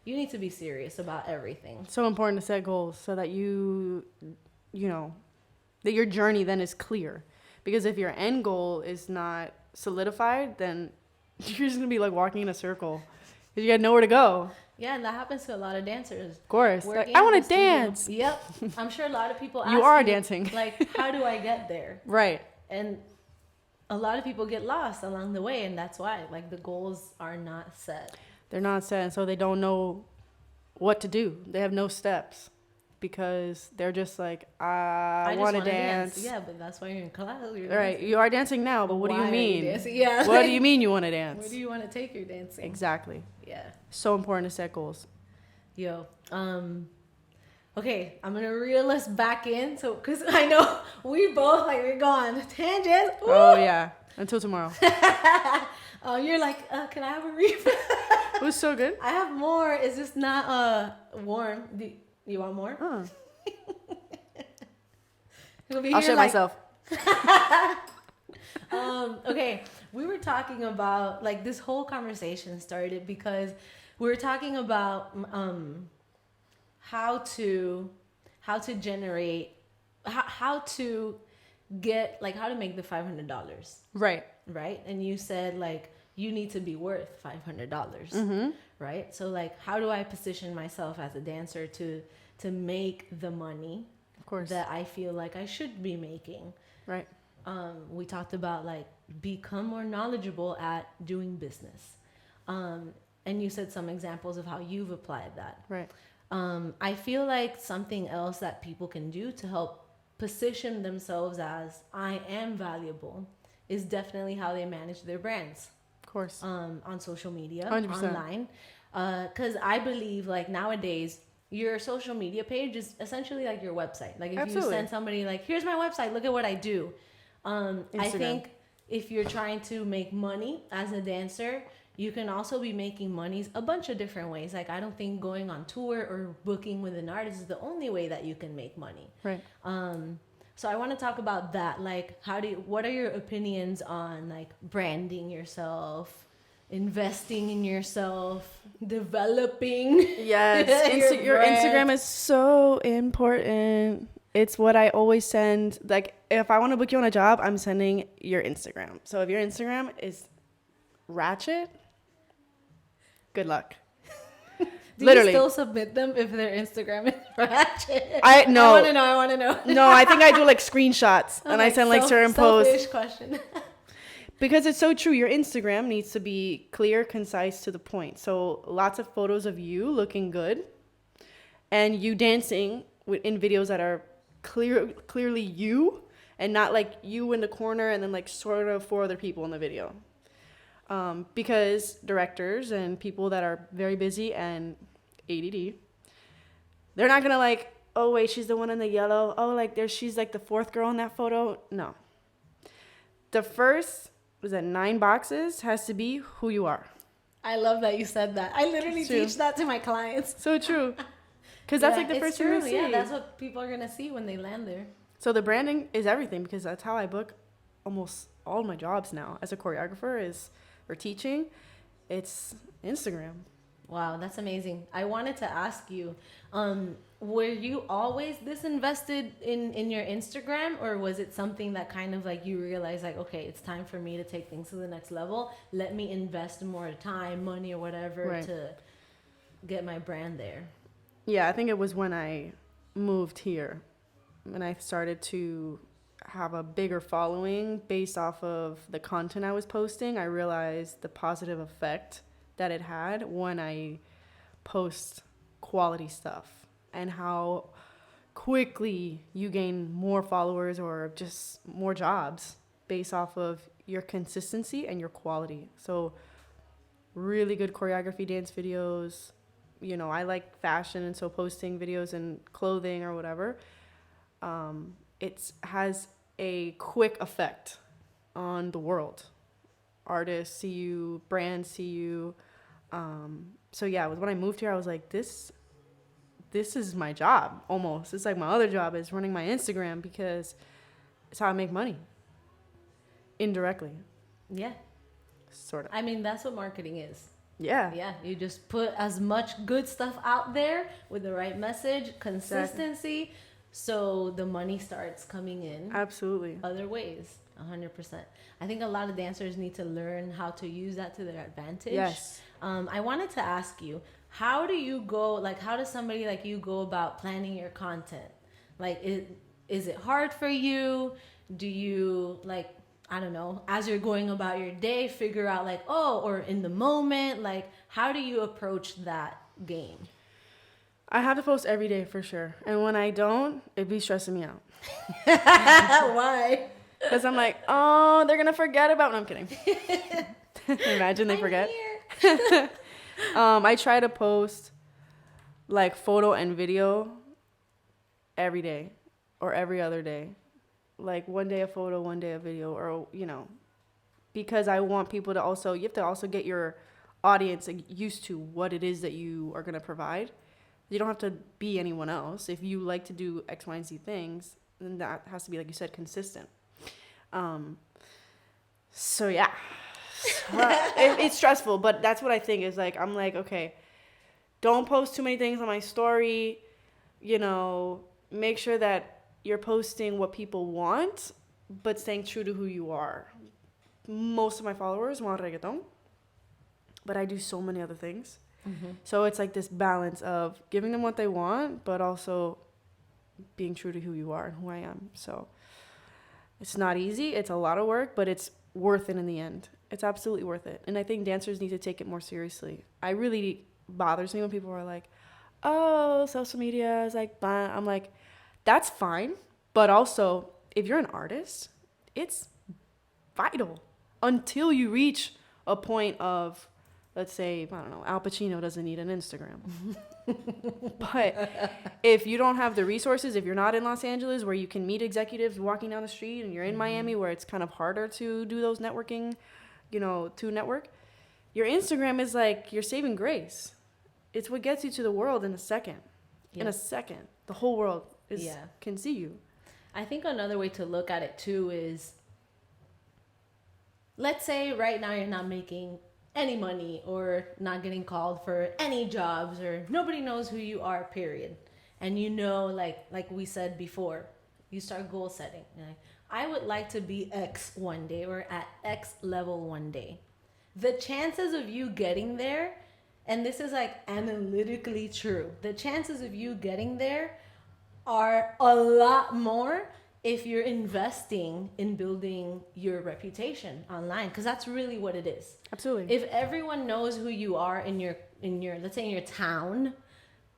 You need to be serious about everything. It's so important to set goals so that that your journey then is clear. Because if your end goal is not solidified, then you're just going to be walking in a circle. Because you got nowhere to go. Yeah, and that happens to a lot of dancers. Of course. I want to dance. Yep. I'm sure a lot of people ask you are dancing. How do I get there? Right. And a lot of people get lost along the way, and that's why the goals are not set. They're not set, and so they don't know what to do. They have no steps because they're just I want to dance. Yeah, but that's why you're in class. Right. You are dancing now, but what do you mean? Yeah. What do you mean you want to dance? Where do you want to take your dancing? Exactly. Yeah. So important to set goals. Yo, okay, I'm gonna reel us back in, because I know we both we're going tangents. Ooh. Oh yeah, until tomorrow. You're can I have a refill? It was so good. I have more. It's just not warm. Do you want more? I'll share myself. Okay, we were talking about this whole conversation started because we were talking about how to generate, how to get, like, how to make the $500. Right. Right. And you said, like, you need to be worth $500. Mm-hmm. Right. So, like, how do I position myself as a dancer to make the money, Of course, that I feel like I should be making? right. We talked about, like, become more knowledgeable at doing business. And you said some examples of how you've applied that. Right. I feel like something else that people can do to help position themselves as I am valuable is definitely how they manage their brands. Of course. On social media, 100%. online. Because I believe, like, nowadays, your social media page is essentially like your website. Like, if Absolutely. you send somebody, like, here's my website, look at what I do. I think if you're trying to make money as a dancer, you can also be making money a bunch of different ways. Like, I don't think going on tour or booking with an artist is the only way that you can make money. Right. So I want to talk about that. Like, what are your opinions on, like, branding yourself, investing in yourself, developing? Yes. Your Instagram is so important. It's what I always send. Like, if I want to book you on a job, I'm sending your Instagram. So if your Instagram is ratchet, good luck. Do Literally. you still submit them if their Instagram is ratchet? No. I want to know. No, I think I do like screenshots and I send like certain posts. Selfish question. Because it's so true. Your Instagram needs to be clear, concise, to the point. So lots of photos of you looking good and you dancing in videos that are clearly you and not like you in the corner and then like sort of 4 other people in the video. Because directors and people that are very busy and ADD, they're not gonna like, oh wait, she's the one in the yellow. Oh, like she's like the 4th girl in that photo. No. The first 9 boxes has to be who you are. I love that you said that. I literally teach that to my clients. So true. Because that's like the first thing they see. Yeah, that's what people are gonna see when they land there. So the branding is everything because that's how I book almost all my jobs now as a choreographer or teaching. It's Instagram. Wow, that's amazing. I wanted to ask you, were you always this invested in your Instagram, or was it something that kind of like you realized like, okay, it's time for me to take things to the next level. Let me invest more time, money, or whatever to get my brand there? Yeah, I think it was when I moved here and I started to have a bigger following based off of the content I was posting. I realized the positive effect that it had when I post quality stuff and how quickly you gain more followers or just more jobs based off of your consistency and your quality. So really good choreography dance videos. You know, I like fashion, and so posting videos and clothing or whatever, it has a quick effect on the world. Artists see you, brands see you. So yeah, when I moved here, I was like, this is my job almost. It's like my other job is running my Instagram because it's how I make money. Indirectly. Yeah. Sort of. I mean, that's what marketing is. Yeah. Yeah. You just put as much good stuff out there with the right message, consistency, exactly. So the money starts coming in. Absolutely. Other ways. 100%. I think a lot of dancers need to learn how to use that to their advantage. Yes. I wanted to ask you, how does somebody like you go about planning your content? Like, is it hard for you? Do you, like, I don't know, as you're going about your day, figure out like, or in the moment, like, how do you approach that game? I have to post every day for sure. And when I don't, it be stressing me out. Why? Because I'm like, oh, they're going to forget about me. No, I'm kidding. Imagine they forget. I try to post like photo and video every day or every other day. Like one day a photo, one day a video, or, you know, because I want people to you have to also get your audience used to what it is that you are going to provide. You don't have to be anyone else. If you like to do X, Y, and Z things, then that has to be, like you said, consistent. So yeah, it's stressful, but that's what I think is like, I'm like, okay, don't post too many things on my story. make sure that you're posting what people want, but staying true to who you are. Most of my followers want reggaeton, but I do so many other things. Mm-hmm. So it's like this balance of giving them what they want, but also being true to who you are and who I am. So it's not easy. It's a lot of work, but it's worth it in the end. It's absolutely worth it. And I think dancers need to take it more seriously. It really bothers me when people are like, oh, social media is like, blah. I'm like, that's fine. But also, if you're an artist, it's vital until you reach a point of, let's say, I don't know, Al Pacino doesn't need an Instagram. But if you don't have the resources, if you're not in Los Angeles where you can meet executives walking down the street, and you're in Miami where it's kind of harder to do those networking, to network, your Instagram is like your saving grace. It's what gets you to the world in a second. Yep. In a second, the whole world can see you. I think another way to look at it too is, let's say right now you're not making any money or not getting called for any jobs, or nobody knows who you are, period. And like we said before, you start goal setting. Like, I would like to be X one day, or at X level one day. The chances of you getting there, and this is like analytically true, the chances of you getting there are a lot more if you're investing in building your reputation online, because that's really what it is. Absolutely. If everyone knows who you are in your let's say in your town,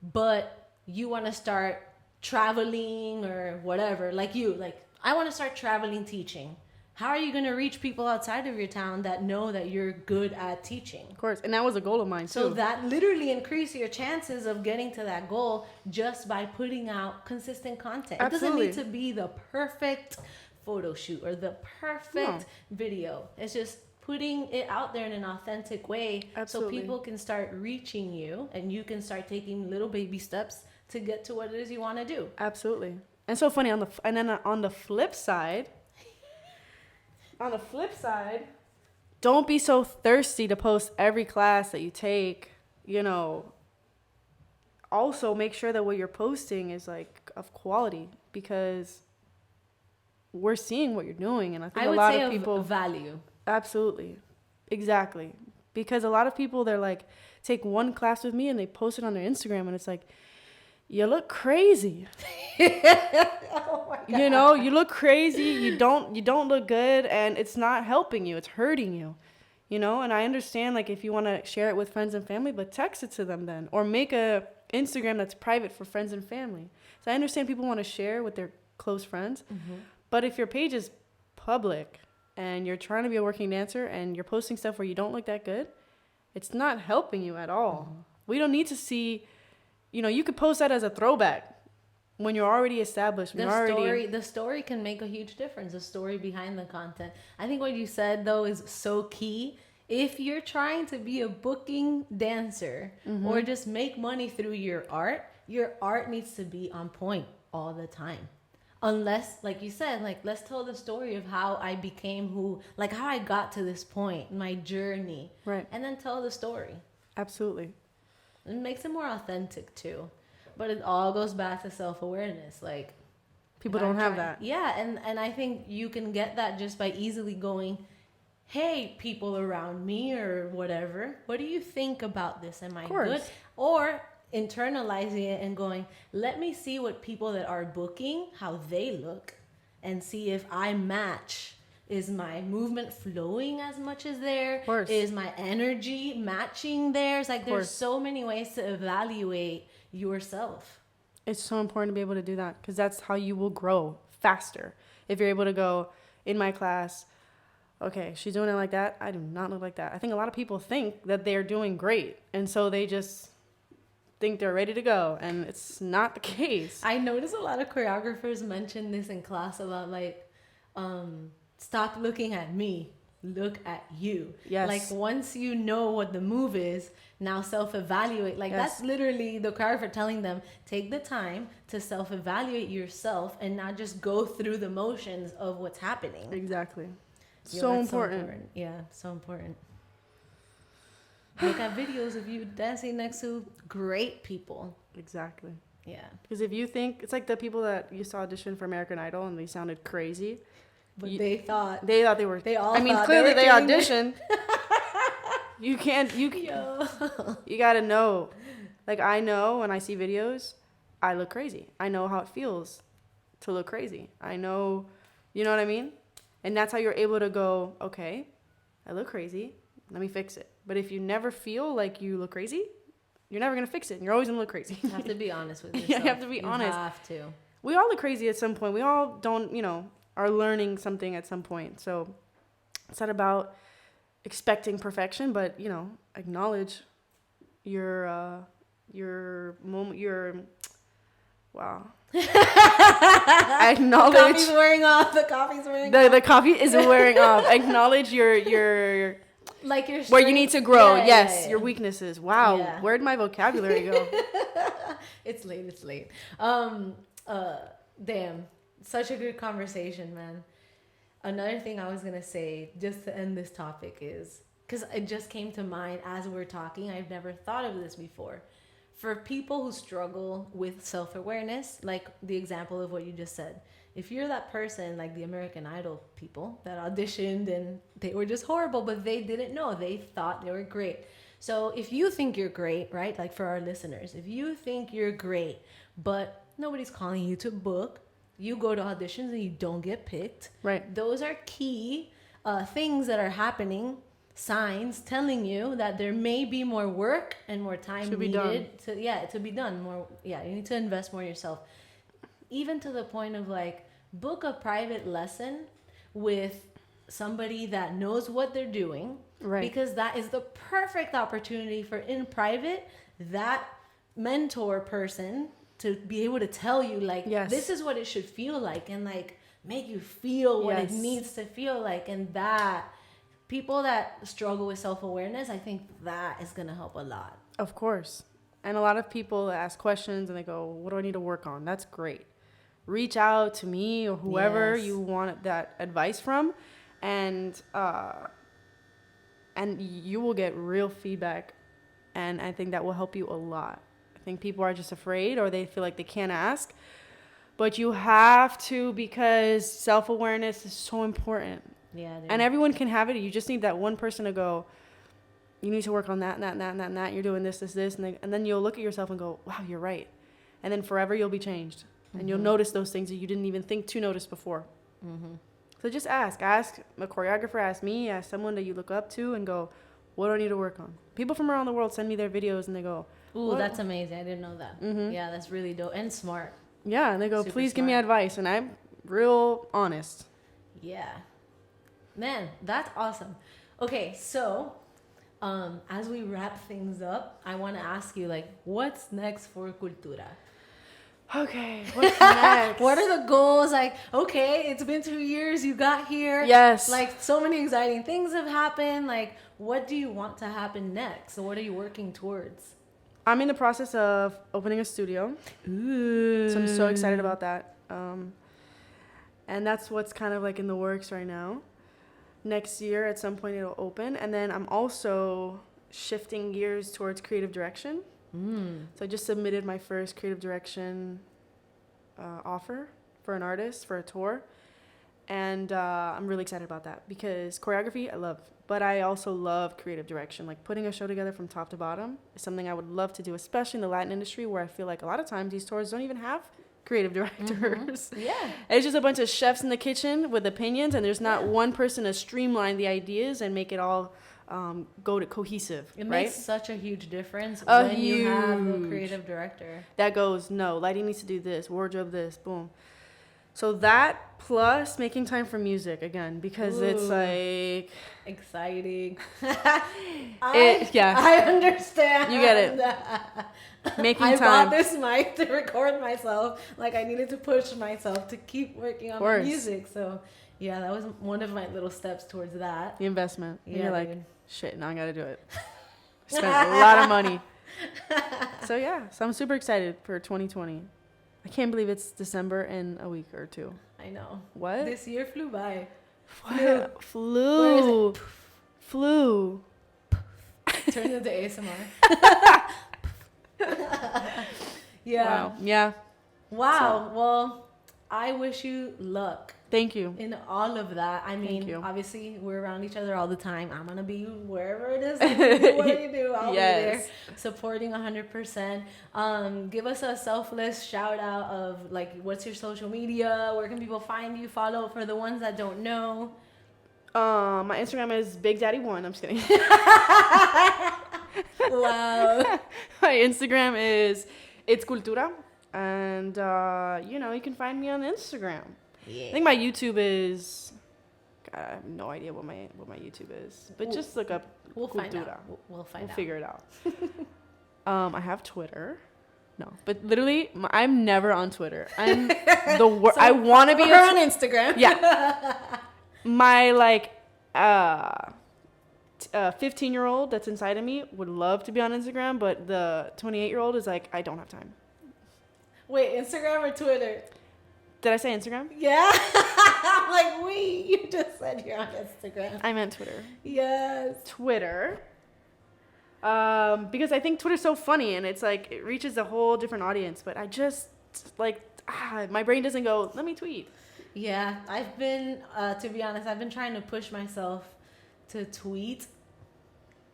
but you want to start traveling or whatever, like I want to start traveling teaching. How are you going to reach people outside of your town that know that you're good at teaching? Of course. And that was a goal of mine, too. So that literally increases your chances of getting to that goal just by putting out consistent content. Absolutely. It doesn't need to be the perfect photo shoot or the perfect video. It's just putting it out there in an authentic way. Absolutely. So people can start reaching you, and you can start taking little baby steps to get to what it is you want to do. Absolutely. And so funny, on the flip side, don't be so thirsty to post every class that you take. Also make sure that what you're posting is like of quality, because we're seeing what you're doing, and I think a lot of people value. Absolutely, exactly, because a lot of people, they're like, take one class with me and they post it on their Instagram, and it's like, you look crazy. Oh my God. You look crazy. You don't look good, and it's not helping you. It's hurting you. And I understand, like, if you want to share it with friends and family, but text it to them then, or make a Instagram that's private for friends and family. So I understand people want to share with their close friends, but if your page is public and you're trying to be a working dancer and you're posting stuff where you don't look that good, it's not helping you at all. We don't need to see. You could post that as a throwback when you're already established. The story can make a huge difference. The story behind the content. I think what you said, though, is so key. If you're trying to be a booking dancer or just make money through your art needs to be on point all the time. Unless, like you said, like, let's tell the story of how I became how I got to this point, my journey. Right. And then tell the story. Absolutely. It makes it more authentic too, but it all goes back to self-awareness. Like, people don't have that. Yeah, and I think you can get that just by easily going, hey, people around me or whatever, what do you think about this? Am I good? Or internalizing it and going, let me see what people that are booking, how they look, and see if I match. Is my movement flowing as much as theirs? Is my energy matching theirs? Like, there's so many ways to evaluate yourself. It's so important to be able to do that, because that's how you will grow faster. If you're able to go, in my class, okay, she's doing it like that, I do not look like that. I think a lot of people think that they're doing great, and so they just think they're ready to go, and it's not the case. I notice a lot of choreographers mention this in class about, like, stop looking at me, look at you. Yes. Like, once you know what the move is, now self-evaluate. Like, that's literally the choreographer telling them, take the time to self-evaluate yourself and not just go through the motions of what's happening. Exactly. Yeah, so important. Yeah, so important. Look at videos of you dancing next to great people. Exactly. Yeah. Because if you think, it's like the people that used to audition for American Idol and they sounded crazy. But they thought they were. They all. I mean, thought clearly they doing auditioned. You can't. You gotta know. Like, I know when I see videos, I look crazy. I know how it feels to look crazy. I know, you know what I mean? And that's how you're able to go, okay, I look crazy. Let me fix it. But if you never feel like you look crazy, you're never going to fix it. And you're always going to look crazy. You have to be honest with yourself. Yeah, you have to be honest. You have to. We all look crazy at some point. We all don't, are learning something at some point. So it's not about expecting perfection, but, acknowledge your moment, wow. I acknowledge the coffee's wearing off. The coffee's wearing off. The coffee is wearing off. Acknowledge your like your where you need to grow. Yeah, yes, yeah. Your weaknesses. Wow, Yeah. Where'd my vocabulary go? It's late. Damn, such a good conversation, man. Another thing I was gonna say just to end this topic is, because it just came to mind as we're talking, I've never thought of this before. For people who struggle with self-awareness, like the example of what you just said, if you're that person, like the American Idol people that auditioned and they were just horrible, but they didn't know, they thought they were great. So if you think you're great, right? Like for our listeners, if you think you're great, but nobody's calling you to book, you go to auditions and you don't get picked. Right. Those are key things that are happening, signs telling you that there may be more work and more time needed to be done more. Yeah, you need to invest more in yourself, even to the point of like book a private lesson with somebody that knows what they're doing, right? Because that is the perfect opportunity for in private that mentor person to be able to tell you like, yes, this is what it should feel like, and like make you feel what it needs to feel like. And that people that struggle with self-awareness, I think that is going to help a lot. Of course. And a lot of people ask questions and they go, what do I need to work on? That's great. Reach out to me or whoever you want that advice from, and you will get real feedback. And I think that will help you a lot. I think people are just afraid or they feel like they can't ask. But you have to, because self-awareness is so important. Yeah, and everyone can have it. You just need that one person to go, you need to work on that, and that, and that, and that, and that. You're doing this, and then you'll look at yourself and go, wow, you're right. And then forever you'll be changed. Mm-hmm. And you'll notice those things that you didn't even think to notice before. Mm-hmm. So just ask. Ask a choreographer, ask me, ask someone that you look up to, and go, what do I need to work on? People from around the world send me their videos, and they go, ooh, that's amazing. I didn't know that. Mm-hmm. Yeah, that's really dope and smart. Yeah, and they go, please give me advice. And I'm real honest. Yeah. Man, that's awesome. Okay, so as we wrap things up, I want to ask you, like, what's next for Cultura? Okay, what's next? What are the goals? Like, okay, it's been 2 years, you got here. Yes. Like, so many exciting things have happened. Like, what do you want to happen next? So what are you working towards? I'm in the process of opening a studio. Ooh. So I'm so excited about that. And that's what's kind of like in the works right now. Next year, at some point, it'll open. And then I'm also shifting gears towards creative direction. So I just submitted my first creative direction offer for an artist for a tour. And I'm really excited about that because choreography, I love. But I also love creative direction. Like putting a show together from top to bottom is something I would love to do, especially in the Latin industry where I feel like a lot of times these tours don't even have creative directors. Mm-hmm. Yeah. It's just a bunch of chefs in the kitchen with opinions, and there's not one person to streamline the ideas and make it all go to cohesive. It right? makes such a huge difference when you have a creative director. That goes, no, lighting needs to do this, wardrobe this, boom. So that plus making time for music again, because it's like exciting. Yeah. I understand. You get it. Making time. I bought this mic to record myself. Like I needed to push myself to keep working on my music. So yeah, that was one of my little steps towards that. The investment. Yeah, and you're like, shit, now I gotta do it. Spent a lot of money. So yeah, so I'm super excited for 2020. I can't believe it's December in a week or two. I know. What? This year flew by. What? Flew. Flew. Turns into ASMR. Yeah. Wow. Yeah. Wow. Well, I wish you luck Thank you. in all of that. I mean, you. obviously, we're around each other all the time. I'm going to be wherever it is. You do what you do. I'll be there supporting 100%. Give us a selfless shout out of, like, what's your social media? Where can people find you? Follow for the ones that don't know. My Instagram is Big Daddy One. I'm just kidding. Wow. My Instagram is It's Cultura. And, you can find me on Instagram. Yeah. I think my YouTube is... God, I have no idea what my YouTube is. But just look up We'll Cultura. find out. We'll figure it out. I have Twitter. No, but literally, I'm never on Twitter. I'm the worst. So I want to be on Instagram. Yeah. My, 15-year-old that's inside of me would love to be on Instagram, but the 28-year-old is like, I don't have time. Wait, Instagram or Twitter? Did I say Instagram? Yeah. I'm like, wait, you just said you're on Instagram. I meant Twitter. Yes. Twitter. Because I think Twitter's so funny and it's like, it reaches a whole different audience, but I just, my brain doesn't go, let me tweet. Yeah, I've been, to be honest, I've been trying to push myself to tweet.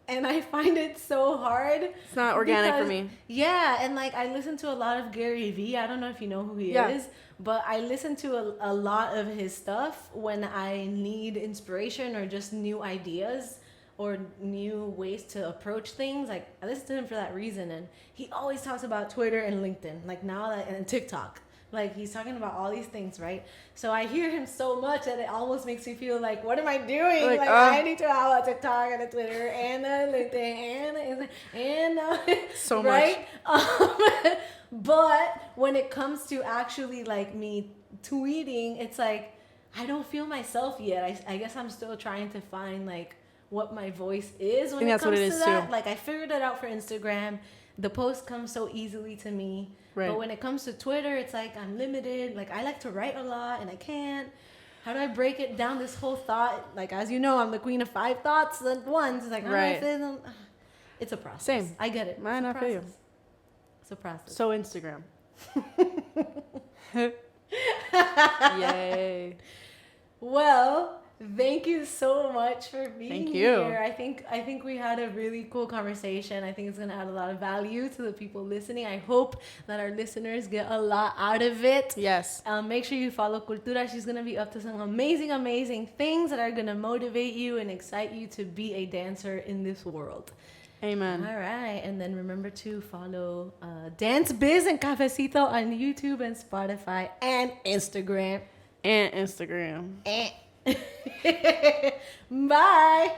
And I find it so hard. It's not organic for me. Yeah, and I listen to a lot of Gary Vee. I don't know if you know who he is, but I listen to a lot of his stuff when I need inspiration or just new ideas or new ways to approach things. I listen to him for that reason, and he always talks about Twitter and LinkedIn, and TikTok. He's talking about all these things, right? So I hear him so much that it almost makes me feel like, what am I doing? I need to have a TikTok and a Twitter and a LinkedIn and so right? But when it comes to actually me tweeting, it's I don't feel myself yet. I guess I'm still trying to find what my voice is when it comes to that. Too. I figured it out for Instagram. The post comes so easily to me. Right. But when it comes to Twitter, it's I'm limited. I like to write a lot and I can't. How do I break it down, this whole thought? As you know, I'm the queen of 5 thoughts at once. It's right. It's a process. Same. I get it. Man, I feel you. It's a process. So Instagram. Yay. Well, thank you so much for being here. I think we had a really cool conversation. I think it's going to add a lot of value to the people listening. I hope that our listeners get a lot out of it. Yes. Make sure you follow Cultura. She's going to be up to some amazing things that are going to motivate you and excite you to be a dancer in this world. Amen. All right. And then remember to follow Dance Biz and Cafecito on YouTube and Spotify and Instagram. And Instagram. Bye.